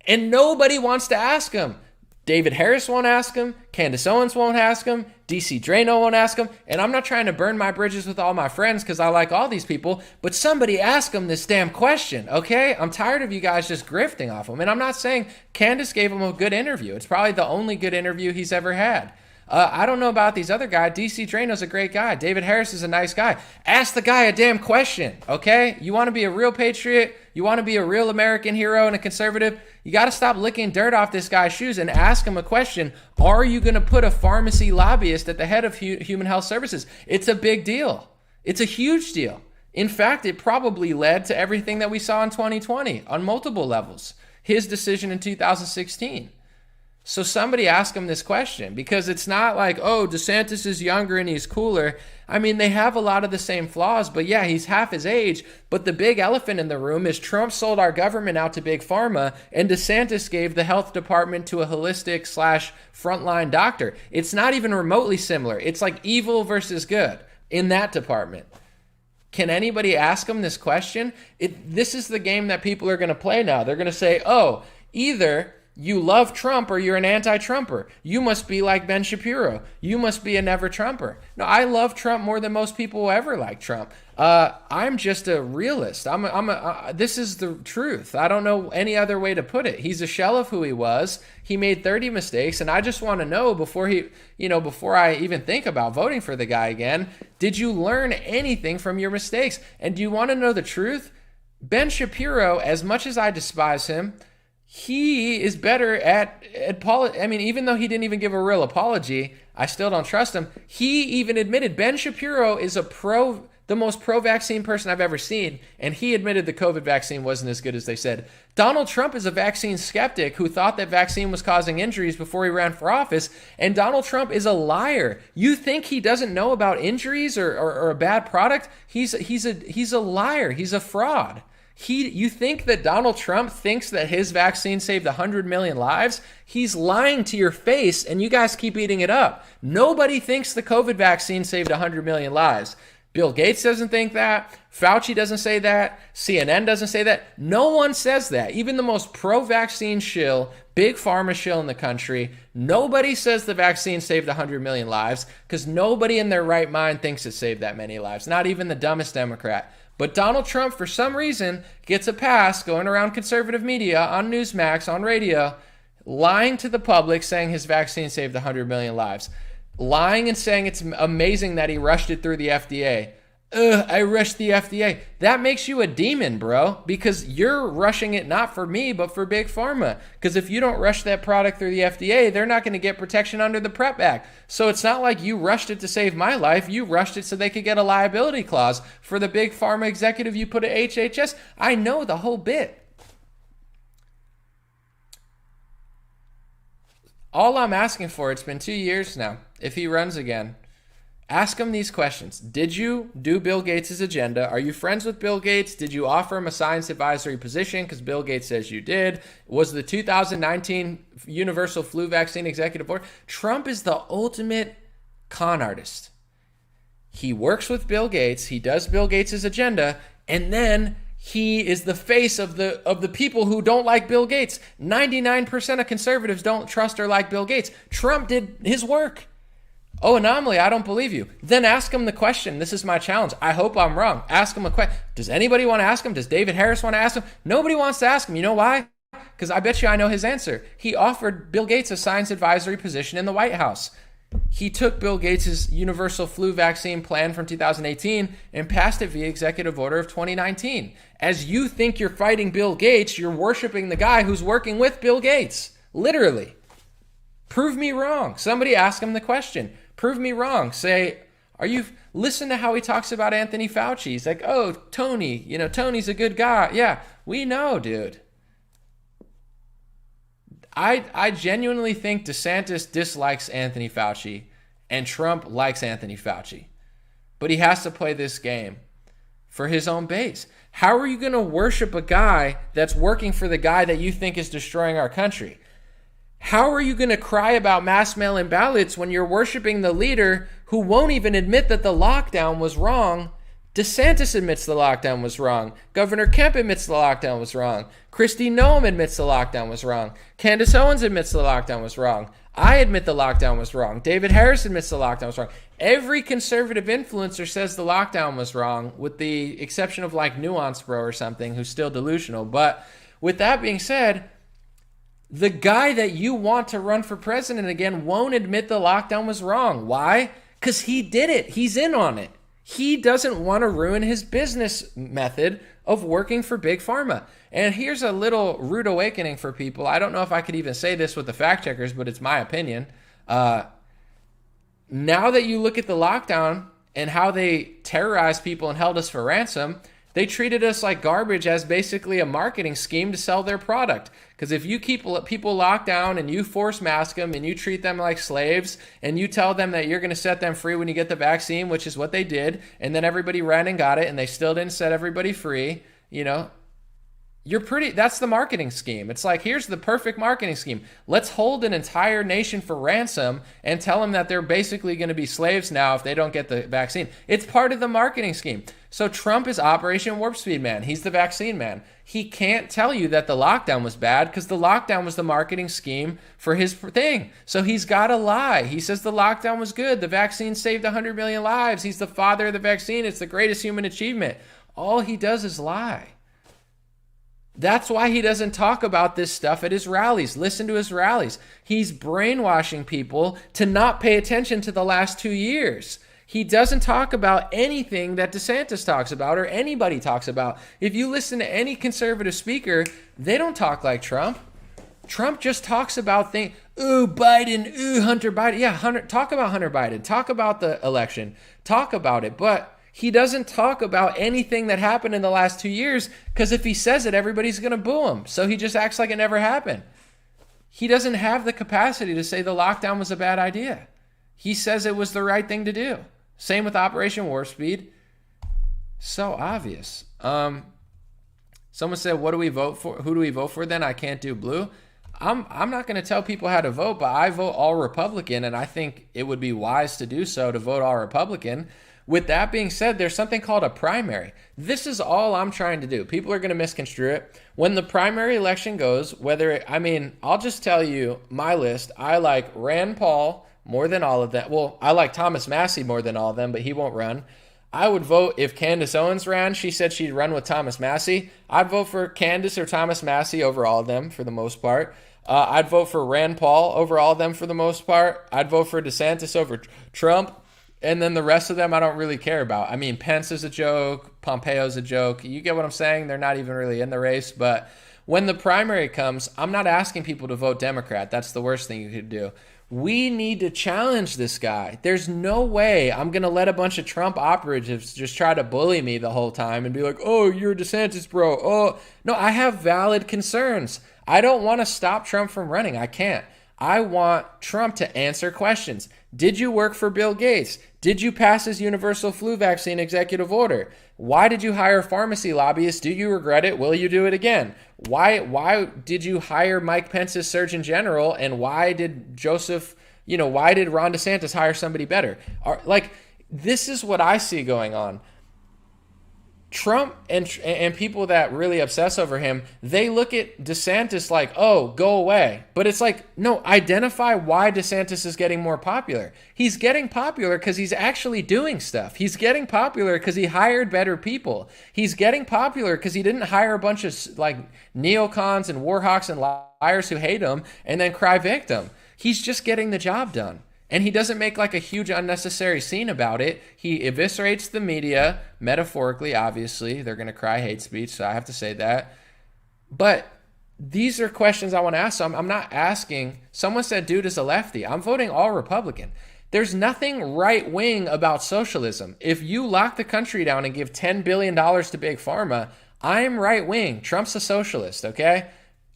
And nobody wants to ask him. David Harris won't ask him. Candace Owens won't ask him. DC Drano won't ask him. And I'm not trying to burn my bridges with all my friends because I like all these people, but somebody ask him this damn question, okay? I'm tired of you guys just grifting off him. And I'm not saying Candace gave him a good interview. It's probably the only good interview he's ever had. I don't know about these other guys. DC Drano's a great guy. David Harris is a nice guy. Ask the guy a damn question, okay? You want to be a real patriot? You want to be a real American hero and a conservative? You got to stop licking dirt off this guy's shoes and ask him a question. Are you going to put a pharmacy lobbyist at the head of human health services? It's a big deal. It's a huge deal. In fact, it probably led to everything that we saw in 2020 on multiple levels. His decision in 2016. So somebody ask him this question, because it's not like, oh, DeSantis is younger and he's cooler. I mean, they have a lot of the same flaws, but yeah, he's half his age. But the big elephant in the room is Trump sold our government out to big pharma, and DeSantis gave the health department to a holistic / frontline doctor. It's not even remotely similar. It's like evil versus good in that department. Can anybody ask him this question? This is the game that people are going to play now. They're going to say, oh, either you love Trump or you're an anti-Trumper. You must be like Ben Shapiro. You must be a never-Trumper. No, I love Trump more than most people will ever like Trump. I'm just a realist. This is the truth. I don't know any other way to put it. He's a shell of who he was. He made 30 mistakes, and I just want to know before I even think about voting for the guy again, did you learn anything from your mistakes? And do you want to know the truth? Ben Shapiro, as much as I despise him, he is better at I mean, even though he didn't even give a real apology, I still don't trust him. He even admitted Ben Shapiro is the most pro-vaccine person I've ever seen, and he admitted the COVID vaccine wasn't as good as they said. Donald Trump is a vaccine skeptic who thought that vaccine was causing injuries before he ran for office, and Donald Trump is a liar. You think he doesn't know about injuries or a bad product? He's a liar. He's a fraud. You think that Donald Trump thinks that his vaccine saved 100 million lives? He's lying to your face, and you guys keep eating it up. Nobody thinks the COVID vaccine saved 100 million lives. Bill Gates doesn't think that. Fauci doesn't say that. CNN doesn't say that. No one says that. Even the most pro-vaccine shill, big pharma shill in the country, nobody says the vaccine saved 100 million lives, because nobody in their right mind thinks it saved that many lives, not even the dumbest Democrat. But Donald Trump, for some reason, gets a pass going around conservative media, on Newsmax, on radio, lying to the public, saying his vaccine saved 100 million lives. Lying and saying it's amazing that he rushed it through the FDA. I rushed the FDA. That makes you a demon, bro, because you're rushing it not for me, but for Big Pharma. Because if you don't rush that product through the FDA, they're not going to get protection under the PrEP Act. So it's not like you rushed it to save my life. You rushed it so they could get a liability clause for the Big Pharma executive you put at HHS. I know the whole bit. All I'm asking for, it's been 2 years now, if he runs again, ask him these questions. Did you do Bill Gates' agenda? Are you friends with Bill Gates? Did you offer him a science advisory position because Bill Gates says you did? Was the 2019 universal flu vaccine executive order? Trump is the ultimate con artist. He works with Bill Gates. He does Bill Gates' agenda, and then he is the face of the people who don't like Bill Gates. 99% of conservatives don't trust or like Bill Gates. Trump did his work. Oh, Anomaly, I don't believe you. Then ask him the question. This is my challenge. I hope I'm wrong. Ask him a question. Does anybody want to ask him? Does David Harris want to ask him? Nobody wants to ask him. You know why? Because I bet you I know his answer. He offered Bill Gates a science advisory position in the White House. He took Bill Gates' universal flu vaccine plan from 2018 and passed it via executive order of 2019. As you think you're fighting Bill Gates, you're worshiping the guy who's working with Bill Gates. Literally. Prove me wrong. Somebody ask him the question. Prove me wrong. Say, listen to how he talks about Anthony Fauci. He's like, oh, Tony, Tony's a good guy. Yeah, we know, dude. I genuinely think DeSantis dislikes Anthony Fauci and Trump likes Anthony Fauci. But he has to play this game for his own base. How are you going to worship a guy that's working for the guy that you think is destroying our country? How are you going to cry about mass mail-in ballots when you're worshiping the leader who won't even admit that the lockdown was wrong? DeSantis admits the lockdown was wrong. Governor Kemp admits the lockdown was wrong. Kristi Noem admits the lockdown was wrong. Candace Owens admits the lockdown was wrong. I admit the lockdown was wrong. David Harris admits the lockdown was wrong. Every conservative influencer says the lockdown was wrong, with the exception of like Nuance Bro or something, who's still delusional. But with that being said, the guy that you want to run for president again won't admit the lockdown was wrong. Why? Because he did it. He's in on it. He doesn't want to ruin his business method of working for Big Pharma. And here's a little rude awakening for people. I don't know if I could even say this with the fact checkers, but it's my opinion. Now that you look at the lockdown and how they terrorized people and held us for ransom, they treated us like garbage as basically a marketing scheme to sell their product. Because if you keep people locked down and you force mask them and you treat them like slaves and you tell them that you're going to set them free when you get the vaccine, which is what they did, and then everybody ran and got it and they still didn't set everybody free, that's the marketing scheme. It's like, here's the perfect marketing scheme. Let's hold an entire nation for ransom and tell them that they're basically going to be slaves now if they don't get the vaccine. It's part of the marketing scheme. So Trump is Operation Warp Speed man. He's the vaccine man. He can't tell you that the lockdown was bad because the lockdown was the marketing scheme for his thing. So he's got to lie. He says the lockdown was good. The vaccine saved 100 million lives. He's the father of the vaccine. It's the greatest human achievement. All he does is lie. That's why he doesn't talk about this stuff at his rallies. Listen to his rallies. He's brainwashing people to not pay attention to the last 2 years. He doesn't talk about anything that DeSantis talks about or anybody talks about. If you listen to any conservative speaker, they don't talk like Trump. Trump just talks about things. Ooh, Biden. Ooh, Hunter Biden. Yeah, talk about Hunter Biden. Talk about the election. Talk about it. But he doesn't talk about anything that happened in the last 2 years because if he says it, everybody's going to boo him. So he just acts like it never happened. He doesn't have the capacity to say the lockdown was a bad idea. He says it was the right thing to do. Same with Operation Warp Speed. So obvious. Someone said, what do we vote for? Who do we vote for then? I can't do blue. I'm not going to tell people how to vote, but I vote all Republican, and I think it would be wise to do so to vote all Republican. With that being said, there's something called a primary. This is all I'm trying to do. People are going to misconstrue it. When the primary election goes, I'll just tell you my list. I like Rand Paul more than all of them. Well, I like Thomas Massie more than all of them, but he won't run. I would vote if Candace Owens ran. She said she'd run with Thomas Massie. I'd vote for Candace or Thomas Massie over all of them for the most part. I'd vote for Rand Paul over all of them for the most part. I'd vote for DeSantis over Trump. And then the rest of them I don't really care about. I mean, Pence is a joke. Pompeo's a joke. You get what I'm saying? They're not even really in the race. But when the primary comes, I'm not asking people to vote Democrat. That's the worst thing you could do. We need to challenge this guy. There's no way I'm going to let a bunch of Trump operatives just try to bully me the whole time and be like, oh, you're a DeSantis bro. Oh, no, I have valid concerns. I don't want to stop Trump from running. I can't. I want Trump to answer questions. Did you work for Bill Gates? Did you pass his universal flu vaccine executive order? Why did you hire pharmacy lobbyists? Do you regret it? Will you do it again? Why did you hire Mike Pence as Surgeon General? And why did Ron DeSantis hire somebody better? This is what I see going on. Trump and people that really obsess over him, they look at DeSantis like, oh, go away. But it's like, no, identify why DeSantis is getting more popular. He's getting popular because he's actually doing stuff. He's getting popular because he hired better people. He's getting popular because he didn't hire a bunch of neocons and warhawks and liars who hate him and then cry victim. He's just getting the job done. And he doesn't make a huge unnecessary scene about it. He eviscerates the media, metaphorically, obviously. They're going to cry hate speech, so I have to say that. But these are questions I want to ask. So I'm not asking. Someone said, dude is a lefty. I'm voting all Republican. There's nothing right-wing about socialism. If you lock the country down and give $10 billion to Big Pharma, I'm right-wing. Trump's a socialist, okay?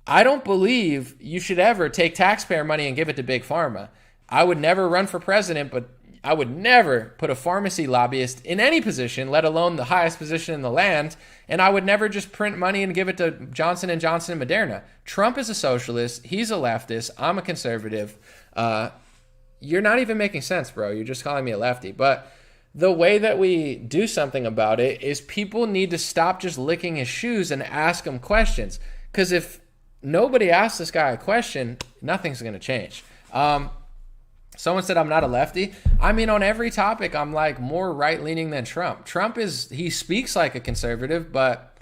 I don't believe you should ever take taxpayer money and give it to Big Pharma. I would never run for president, but I would never put a pharmacy lobbyist in any position, let alone the highest position in the land, and I would never just print money and give it to Johnson & Johnson and Moderna. Trump is a socialist. He's a leftist. I'm a conservative. You're not even making sense, bro. You're just calling me a lefty. But the way that we do something about it is people need to stop just licking his shoes and ask him questions. Because if nobody asks this guy a question, nothing's going to change. Someone said I'm not a lefty. I mean, on every topic, I'm more right-leaning than Trump. He speaks like a conservative, but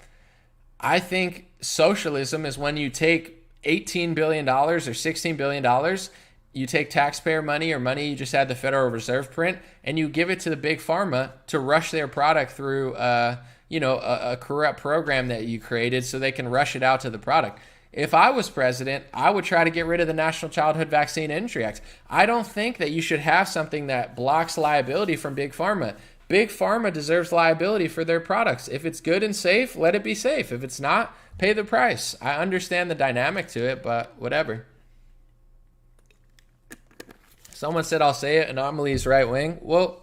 I think socialism is when you take $18 billion or $16 billion You take taxpayer money or money you just had the Federal Reserve print, and you give it to the big pharma to rush their product through, a corrupt program that you created so they can rush it out to the product. If I was president, I would try to get rid of the National Childhood Vaccine Entry Act. I don't think that you should have something that blocks liability from big pharma. Big pharma deserves liability for their products. If it's good and safe, let it be safe. If it's not, pay the price. I understand the dynamic to it, but whatever. Someone said, I'll say it, Anomaly's right wing. Well,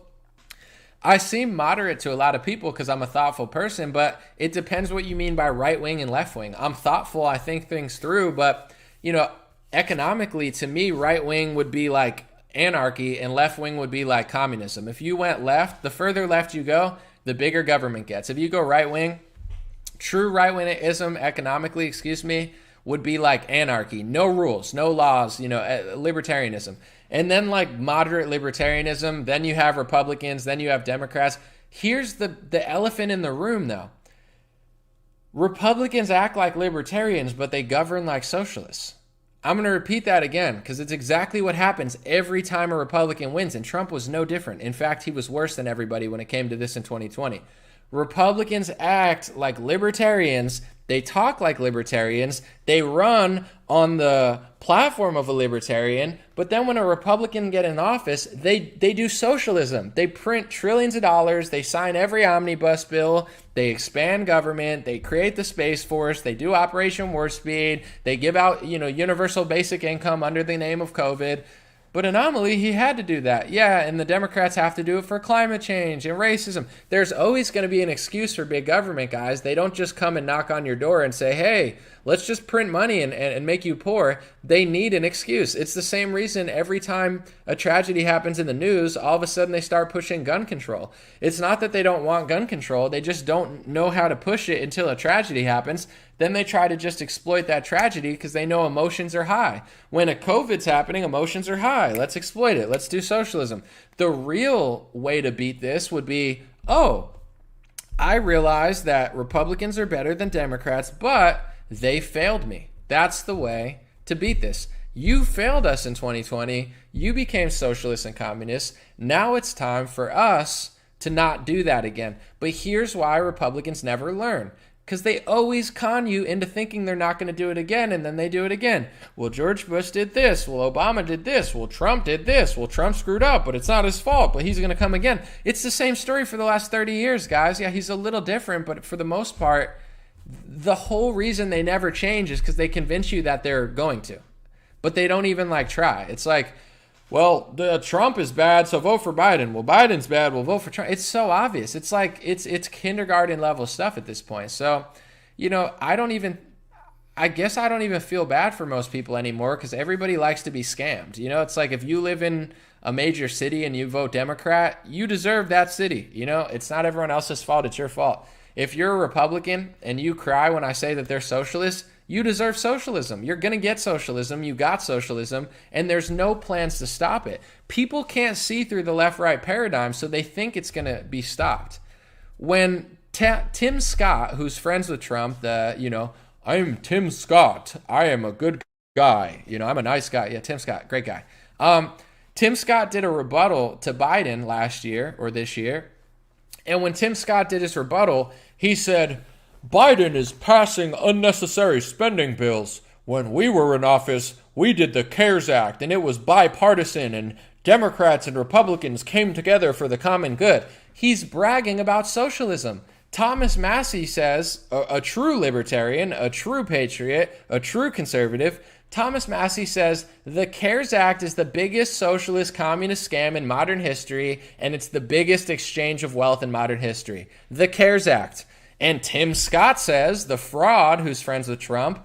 I seem moderate to a lot of people because I'm a thoughtful person, but it depends what you mean by right wing and left wing. I'm thoughtful, I think things through, but, economically, to me, right wing would be like anarchy and left wing would be like communism. If you went left, the further left you go, the bigger government gets. If you go right wing, true right wingism economically, would be like anarchy. No rules, no laws, libertarianism. And then like moderate libertarianism, then you have Republicans, then you have Democrats. Here's the elephant in the room though. Republicans act like libertarians, but they govern like socialists. I'm going to repeat that again because it's exactly what happens every time a Republican wins, and Trump was no different. In fact, he was worse than everybody when it came to this in 2020. Republicans act like libertarians. They talk like libertarians. They run on the platform of a libertarian. But then when a Republican get in office, they do socialism. They print trillions of dollars. They sign every omnibus bill. They expand government. They create the Space Force. They do Operation Warp Speed. They give out, universal basic income under the name of COVID. But Anomaly, he had to do that. Yeah, and the Democrats have to do it for climate change and racism. There's always going to be an excuse for big government, guys. They don't just come and knock on your door and say, hey, let's just print money and make you poor. They need an excuse. It's the same reason every time a tragedy happens in the news, all of a sudden they start pushing gun control. It's not that they don't want gun control. They just don't know how to push it until a tragedy happens. Then they try to just exploit that tragedy because they know emotions are high. When a COVID's happening, emotions are high. Let's exploit it. Let's do socialism. The real way to beat this would be, I realize that Republicans are better than Democrats, but they failed me. That's the way to beat this. You failed us in 2020. You became socialists and communists. Now it's time for us to not do that again. But here's why Republicans never learn. Because they always con you into thinking they're not going to do it again, and then they do it again. Well, George Bush did this. Well, Obama did this. Well, Trump did this. Well, Trump screwed up, but it's not his fault, but he's going to come again. It's the same story for the last 30 years, guys. Yeah, he's a little different, but for the most part, the whole reason they never change is because they convince you that they're going to. But they don't even, try. It's like, well, Trump is bad, so vote for Biden. Well, Biden's bad, we'll vote for Trump. It's so obvious. It's like it's kindergarten level stuff at this point. So, I guess I don't even feel bad for most people anymore because everybody likes to be scammed. It's like if you live in a major city and you vote Democrat, you deserve that city. It's not everyone else's fault, it's your fault. If you're a Republican and you cry when I say that they're socialists, you deserve socialism. You're going to get socialism. You got socialism, and there's no plans to stop it. People can't see through the left-right paradigm, so they think it's going to be stopped. When Tim Scott, who's friends with Trump, I'm Tim Scott. I am a good guy. I'm a nice guy. Yeah, Tim Scott, great guy. Tim Scott did a rebuttal to Biden last year or this year, and when Tim Scott did his rebuttal, he said, Biden is passing unnecessary spending bills. When we were in office, we did the CARES Act, and it was bipartisan, and Democrats and Republicans came together for the common good. He's bragging about socialism. Thomas Massey says, a true libertarian, a true patriot, a true conservative, Thomas Massey says, the CARES Act is the biggest socialist communist scam in modern history, and it's the biggest exchange of wealth in modern history. The CARES Act. And Tim Scott says, the fraud who's friends with Trump,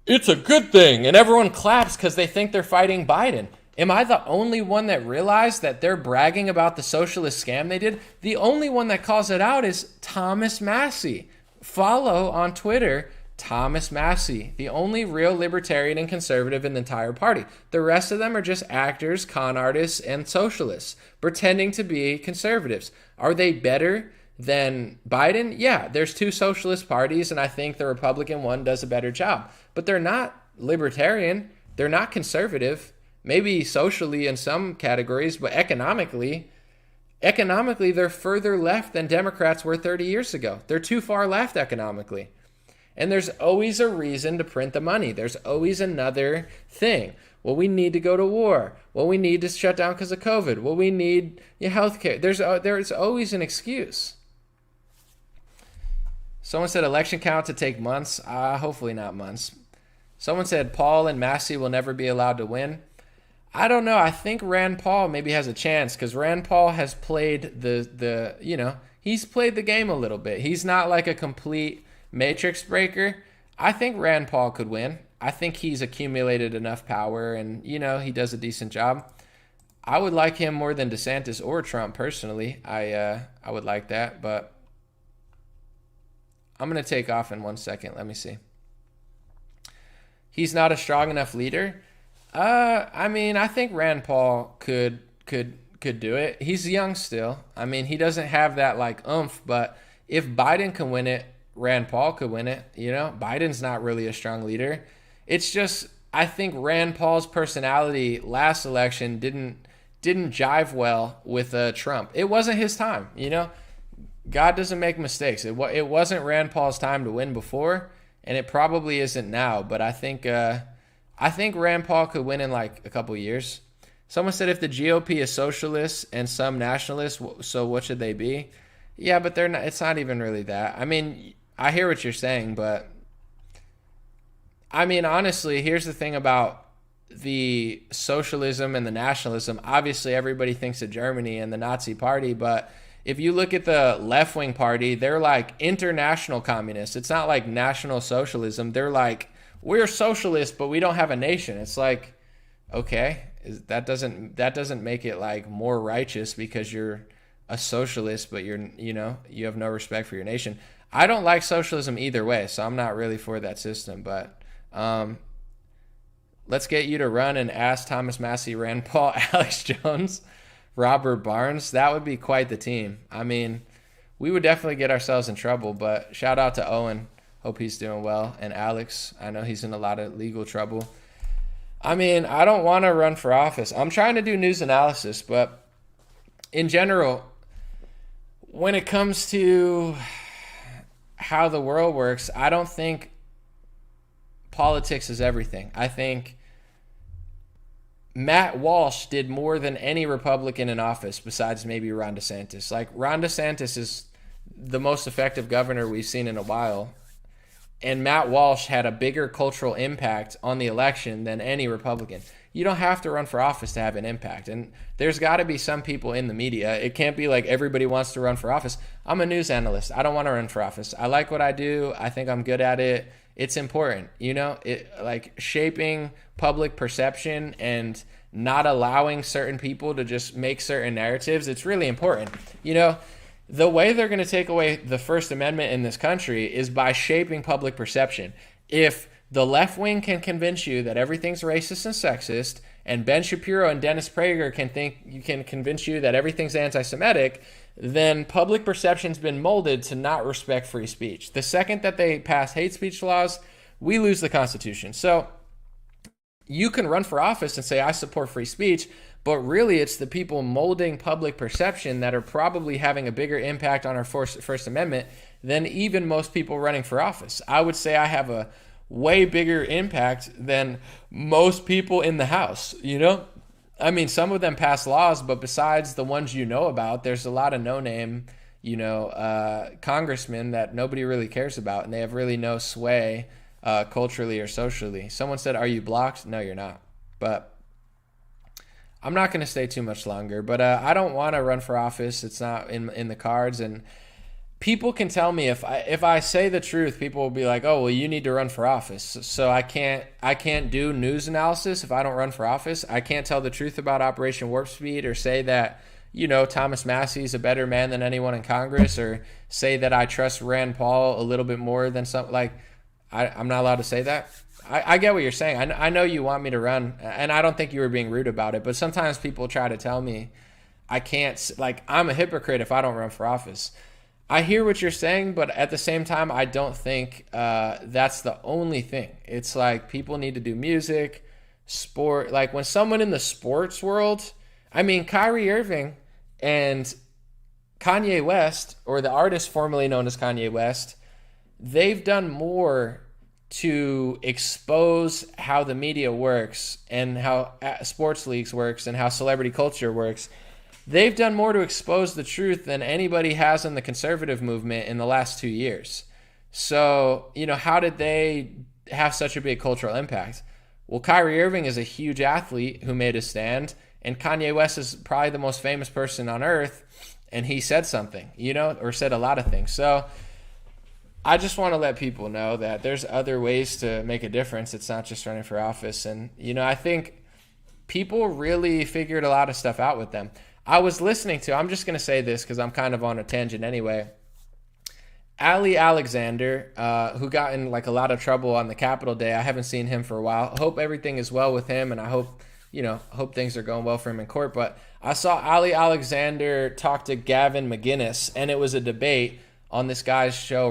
it's a good thing. And everyone claps because they think they're fighting Biden. Am I the only one that realized that they're bragging about the socialist scam they did? The only one that calls it out is Thomas Massey. Follow on Twitter, Thomas Massey, the only real libertarian and conservative in the entire party. The rest of them are just actors, con artists, and socialists, pretending to be conservatives. Are they better than Biden? Yeah, there's two socialist parties, and I think the Republican one does a better job. But they're not libertarian. They're not conservative. maybe socially in some categories, but economically, they're further left than Democrats were 30 years ago. They're too far left economically. And there's always a reason to print the money. There's always another thing. Well, we need to go to war. Well, we need to shut down because of COVID. Well, we need health care. There's always an excuse. Someone said election count to take months. Hopefully not months. Someone said Paul and Massey will never be allowed to win. I don't know. I think Rand Paul maybe has a chance because Rand Paul has played he's played the game a little bit. He's not like a complete matrix breaker. I think Rand Paul could win. I think he's accumulated enough power and, he does a decent job. I would like him more than DeSantis or Trump personally. I would like that, but I'm going to take off in 1 second. Let me see. He's not a strong enough leader. I think Rand Paul could do it. He's young still. He doesn't have that oomph, but if Biden can win it, Rand Paul could win it. Biden's not really a strong leader. It's just, I think Rand Paul's personality last election didn't jive well with Trump. It wasn't his time, God doesn't make mistakes. It wasn't Rand Paul's time to win before, and it probably isn't now. But I think Rand Paul could win in a couple years. Someone said if the GOP is socialist and some nationalists, so what should they be? Yeah, but they're not. It's not even really that. I hear what you're saying, but honestly, here's the thing about the socialism and the nationalism. Obviously, everybody thinks of Germany and the Nazi Party, but if you look at the left-wing party, they're international communists. It's not like national socialism. They're we're socialists, but we don't have a nation. It's okay, that doesn't make it more righteous because you're a socialist, but you have no respect for your nation. I don't like socialism either way, so I'm not really for that system. But let's get you to run and ask Thomas Massey, Rand Paul, Alex Jones, Robert Barnes. That would be quite the team. We would definitely get ourselves in trouble, but shout out to Owen. Hope he's doing well. And Alex, I know he's in a lot of legal trouble. I don't want to run for office. I'm trying to do news analysis, but in general, when it comes to how the world works, I don't think politics is everything. I think Matt Walsh did more than any Republican in office besides maybe Ron DeSantis. Ron DeSantis is the most effective governor we've seen in a while. And Matt Walsh had a bigger cultural impact on the election than any Republican. You don't have to run for office to have an impact. And there's got to be some people in the media. It can't be everybody wants to run for office. I'm a news analyst. I don't want to run for office. I like what I do. I think I'm good at it. It's important, shaping public perception and not allowing certain people to just make certain narratives. It's really important. The way they're going to take away the First Amendment in this country is by shaping public perception. If the left wing can convince you that everything's racist and sexist, and Ben Shapiro and Dennis Prager can convince you that everything's anti-Semitic, then public perception's been molded to not respect free speech. The second that they pass hate speech laws, we lose the Constitution. So you can run for office and say, I support free speech, but really it's the people molding public perception that are probably having a bigger impact on our First Amendment than even most people running for office. I would say I have a way bigger impact than most people in the House, some of them pass laws, but besides the ones about, there's a lot of no-name, congressmen that nobody really cares about, and they have really no sway culturally or socially. Someone said, are you blocked? No, you're not. But I'm not going to stay too much longer. But I don't want to run for office. It's not in the cards. And people can tell me if I say the truth, people will be like, oh, well, you need to run for office. So I can't do news analysis if I don't run for office. I can't tell the truth about Operation Warp Speed or say that, Thomas Massey is a better man than anyone in Congress, or say that I trust Rand Paul a little bit more than some, I'm not allowed to say that. I get what you're saying. I know you want me to run, and I don't think you were being rude about it, but sometimes people try to tell me I can't, I'm a hypocrite if I don't run for office. I hear what you're saying, but at the same time, I don't think that's the only thing. It's people need to do music. sport, like when someone in the sports world, I mean, Kyrie Irving and Kanye West, or the artist formerly known as Kanye West, they've done more to expose how the media works and how sports leagues works and how celebrity culture works. They've done more to expose the truth than anybody has in the conservative movement in the last 2 years. So, how did they have such a big cultural impact? Well, Kyrie Irving is a huge athlete who made a stand, and Kanye West is probably the most famous person on earth, and he said something, or said a lot of things. So I just want to let people know that there's other ways to make a difference. It's not just running for office. And, I think people really figured a lot of stuff out with them. I was listening to, I'm just going to say this because I'm kind of on a tangent anyway, Ali Alexander, who got in like a lot of trouble on the Capitol Day. I haven't seen him for a while. I hope everything is well with him, and I hope things are going well for him in court. But I saw Ali Alexander talk to Gavin McInnes, and it was a debate on this guy's show,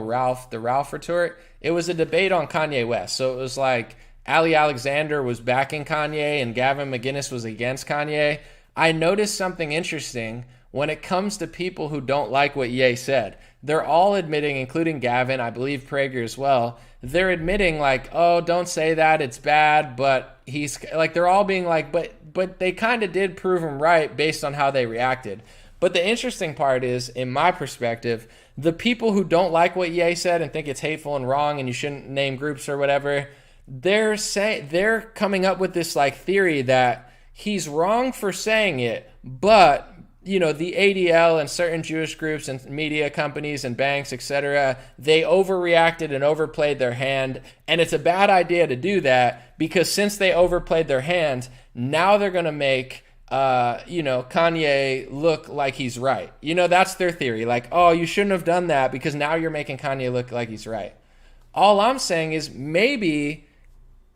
the Ralph Retort. It was a debate on Kanye West. So it was like Ali Alexander was backing Kanye and Gavin McInnes was against Kanye. I noticed something interesting when it comes to people who don't like what Ye said. They're all admitting, including Gavin, I believe Prager as well, they're admitting like, oh, don't say that, it's bad, but he's like, they're all being like, but they kind of did prove him right based on how they reacted. But the interesting part is, in my perspective, the people who don't like what Ye said and think it's hateful and wrong and you shouldn't name groups or whatever, they're coming up with this like theory that he's wrong for saying it, but the ADL and certain Jewish groups and media companies and banks, etc., they overreacted and overplayed their hand, and it's a bad idea to do that because since they overplayed their hand, now they're going to make Kanye look like he's right. That's their theory. Like, oh, you shouldn't have done that because now you're making Kanye look like he's right. All I'm saying is maybe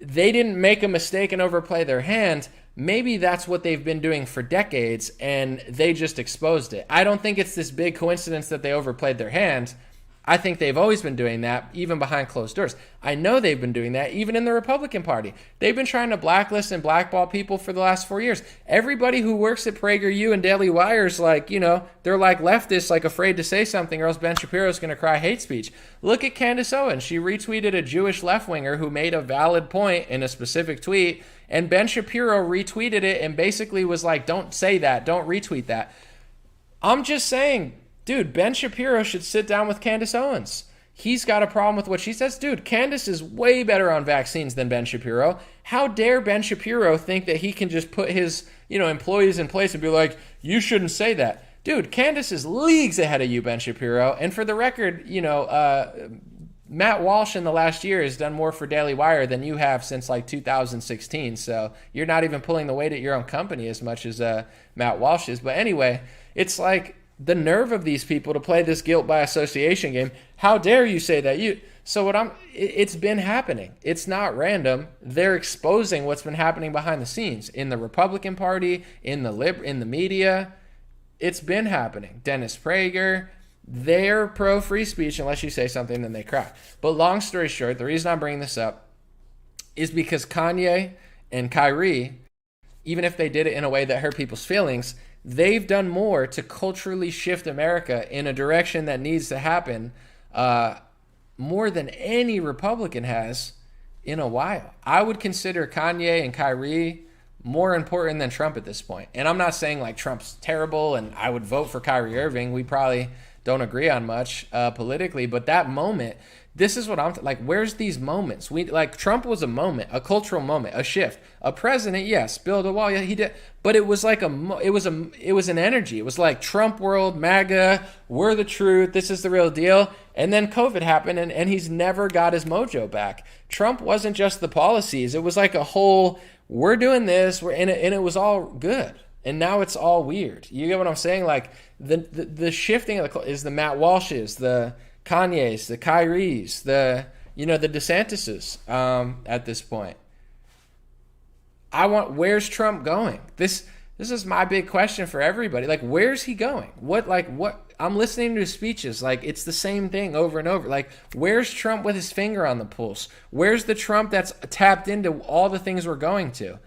they didn't make a mistake and overplay their hand. Maybe that's what they've been doing for decades and they just exposed it. I don't think it's this big coincidence that they overplayed their hand. I think they've always been doing that, even behind closed doors. I know they've been doing that, even in the Republican Party. They've been trying to blacklist and blackball people for the last 4 years. Everybody who works at PragerU and Daily Wire's like, they're like leftists, like afraid to say something or else Ben Shapiro's going to cry hate speech. Look at Candace Owens. She retweeted a Jewish left-winger who made a valid point in a specific tweet, and Ben Shapiro retweeted it and basically was like, don't say that, don't retweet that. I'm just saying, dude, Ben Shapiro should sit down with Candace Owens. He's got a problem with what she says. Dude, Candace is way better on vaccines than Ben Shapiro. How dare Ben Shapiro think that he can just put his, employees in place and be like, you shouldn't say that. Dude, Candace is leagues ahead of you, Ben Shapiro. And for the record, Matt Walsh in the last year has done more for Daily Wire than you have since like 2016. So you're not even pulling the weight at your own company as much as Matt Walsh is. But anyway, it's like, the nerve of these people to play this guilt by association game. How dare you say that? It's been happening. It's not random. They're exposing what's been happening behind the scenes in the Republican Party, in the media. It's been happening. Dennis Prager, they're pro free speech unless you say something, then they crack. But long story short, the reason I'm bringing this up is because Kanye and Kyrie, even if they did it in a way that hurt people's feelings, they've done more to culturally shift America in a direction that needs to happen more than any Republican has in a while. I would consider Kanye and Kyrie more important than Trump at this point. And I'm not saying like Trump's terrible and I would vote for Kyrie Irving. We probably don't agree on much politically, but that moment, this is what I'm like. Where's these moments? Trump was a moment, a cultural moment, a shift. A president, yes, build a wall, yeah, he did, but it was like it was an energy. It was like Trump world, MAGA, we're the truth, this is the real deal. And then COVID happened, and he's never got his mojo back. Trump wasn't just the policies; it was like a whole, we're doing this, and it was all good. And now it's all weird. You get what I'm saying? Like the shifting of is the Matt Walshes, the Kanye's, the Kyrie's, the DeSantis's at this point. Where's Trump going? This is my big question for everybody. Like, where's he going? What? I'm listening to his speeches. Like, it's the same thing over and over. Like, where's Trump with his finger on the pulse? Where's the Trump that's tapped into all the things we're going to?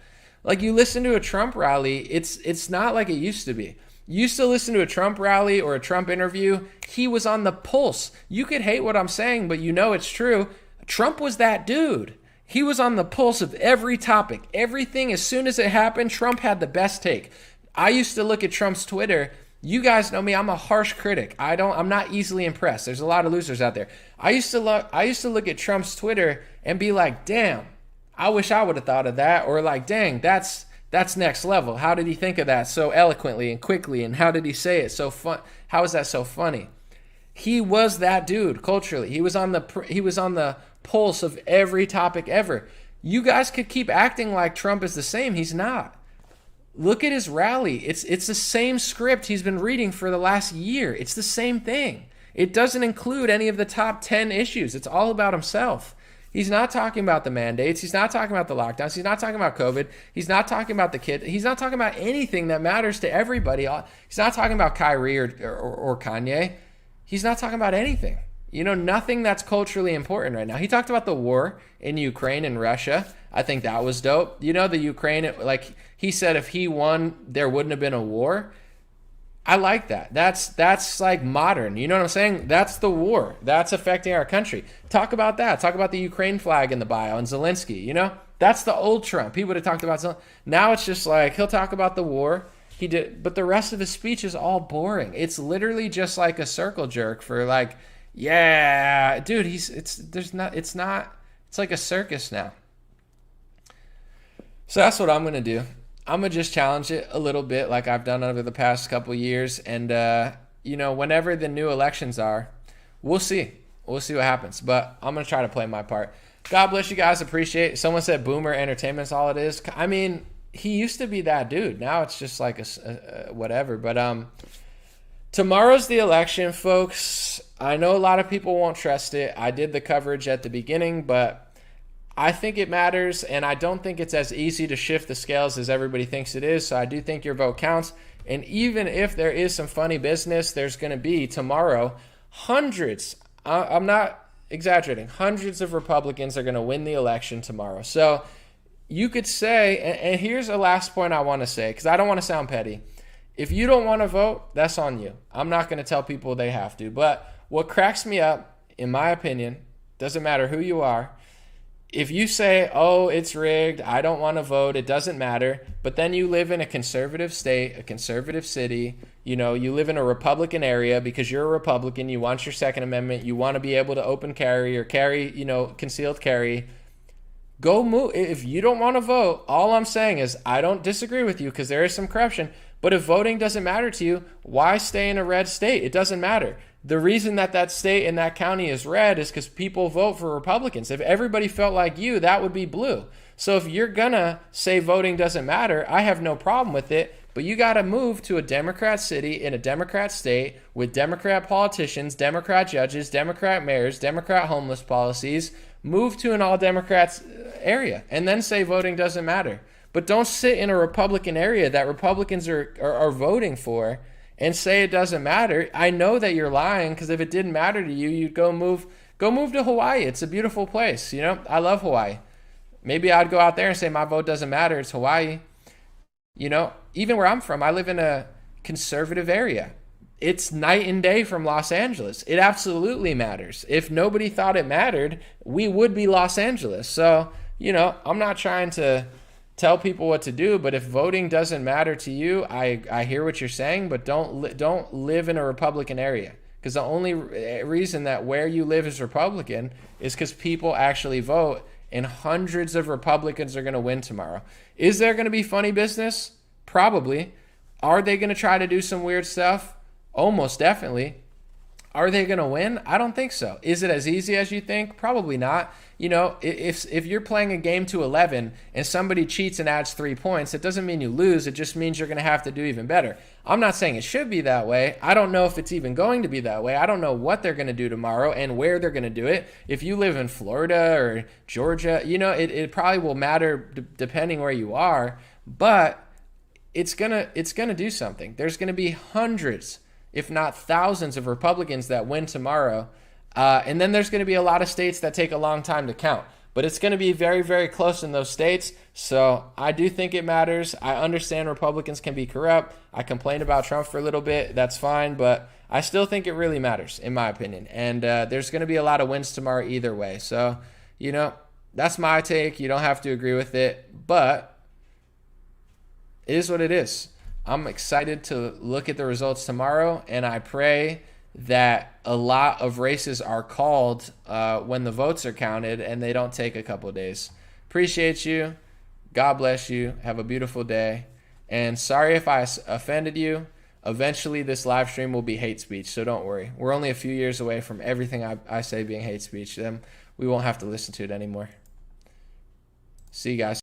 Like, you listen to a Trump rally, it's not like it used to be. You used to listen to a Trump rally or a Trump interview, he was on the pulse. You could hate what I'm saying, but you know it's true. Trump was that dude. He was on the pulse of every topic. Everything, as soon as it happened, Trump had the best take. I used to look at Trump's Twitter. You guys know me, I'm a harsh critic. I'm not easily impressed. There's a lot of losers out there. I used to look at Trump's Twitter and be like, damn, I wish I would have thought of that. Or like, dang, that's next level. How did he think of that so eloquently and quickly? And how did he say it so fun? How is that so funny? He was that dude culturally. He was on the pulse of every topic ever. You guys could keep acting like Trump is the same. He's not. Look at his rally. It's the same script he's been reading for the last year. It's the same thing. It doesn't include any of the top 10 issues. It's all about himself. He's not talking about the mandates. He's not talking about the lockdowns. He's not talking about COVID. He's not talking about the kid. He's not talking about anything that matters to everybody. He's not talking about Kyrie or Kanye. He's not talking about anything. Nothing that's culturally important right now. He talked about the war in Ukraine and Russia. I think that was dope. The Ukraine, like he said, if he won, there wouldn't have been a war. I like that. That's like modern. You know what I'm saying? That's the war. That's affecting our country. Talk about that. Talk about the Ukraine flag in the bio and Zelensky. That's the old Trump. He would have talked about now it's just like he'll talk about the war. He did, but the rest of his speech is all boring. It's literally just like a circle jerk for like, yeah, dude, it's like a circus now. So that's what I'm going to do. I'm going to just challenge it a little bit like I've done over the past couple years. And, whenever the new elections are, we'll see. We'll see what happens. But I'm going to try to play my part. God bless you guys. Appreciate it. Someone said Boomer Entertainment's all it is. I mean, he used to be that dude. Now it's just like a whatever. But tomorrow's the election, folks. I know a lot of people won't trust it. I did the coverage at the beginning, but I think it matters, and I don't think it's as easy to shift the scales as everybody thinks it is, so I do think your vote counts. And even if there is some funny business, there's going to be tomorrow hundreds, I'm not exaggerating, hundreds of Republicans are going to win the election tomorrow. So you could say, and here's a last point I want to say, because I don't want to sound petty. If you don't want to vote, that's on you. I'm not going to tell people they have to. But what cracks me up, in my opinion, doesn't matter who you are, if you say, oh, it's rigged, I don't want to vote, it doesn't matter, but then you live in a conservative state, a conservative city, you live in a Republican area because you're a Republican, you want your Second Amendment, you want to be able to open carry or carry, concealed carry, go move. If you don't want to vote, all I'm saying is I don't disagree with you because there is some corruption, but if voting doesn't matter to you, why stay in a red state? It doesn't matter. The reason that state and that county is red is because people vote for Republicans. If everybody felt like you, that would be blue. So if you're going to say voting doesn't matter, I have no problem with it. But you got to move to a Democrat city in a Democrat state with Democrat politicians, Democrat judges, Democrat mayors, Democrat homeless policies. Move to an all-Democrats area and then say voting doesn't matter. But don't sit in a Republican area that Republicans are voting for and say it doesn't matter. I know that you're lying because if it didn't matter to you, you'd go move to Hawaii. It's a beautiful place. I love Hawaii. Maybe I'd go out there and say my vote doesn't matter. It's Hawaii. Even where I'm from, I live in a conservative area. It's night and day from Los Angeles. It absolutely matters. If nobody thought it mattered, we would be Los Angeles. So, I'm not trying to tell people what to do, but if voting doesn't matter to you, I hear what you're saying, but don't live in a Republican area, because the only reason that where you live is Republican is because people actually vote, and hundreds of Republicans are going to win tomorrow. Is there going to be funny business? Probably. Are they going to try to do some weird stuff? Almost definitely. Are they going to win? I don't think so. Is it as easy as you think? Probably not. If you're playing a game to 11 and somebody cheats and adds 3 points, it doesn't mean you lose. It just means you're going to have to do even better. I'm not saying it should be that way. I don't know if it's even going to be that way. I don't know what they're going to do tomorrow and where they're going to do it. If you live in Florida or Georgia, it probably will matter depending where you are. But it's gonna do something. There's gonna be hundreds, if not thousands, of Republicans that win tomorrow, and then there's gonna be a lot of states that take a long time to count. But it's going to be very, very close in those states. So I do think it matters. I understand Republicans can be corrupt. I complained about Trump for a little bit. That's fine. But I still think it really matters, in my opinion. And there's going to be a lot of wins tomorrow either way. So, that's my take. You don't have to agree with it. But it is what it is. I'm excited to look at the results tomorrow. And I pray that a lot of races are called when the votes are counted and they don't take a couple of days. Appreciate you. God bless you. Have a beautiful day. And sorry if I offended you. Eventually, this live stream will be hate speech, so don't worry. We're only a few years away from everything I say being hate speech. Then we won't have to listen to it anymore. See you guys.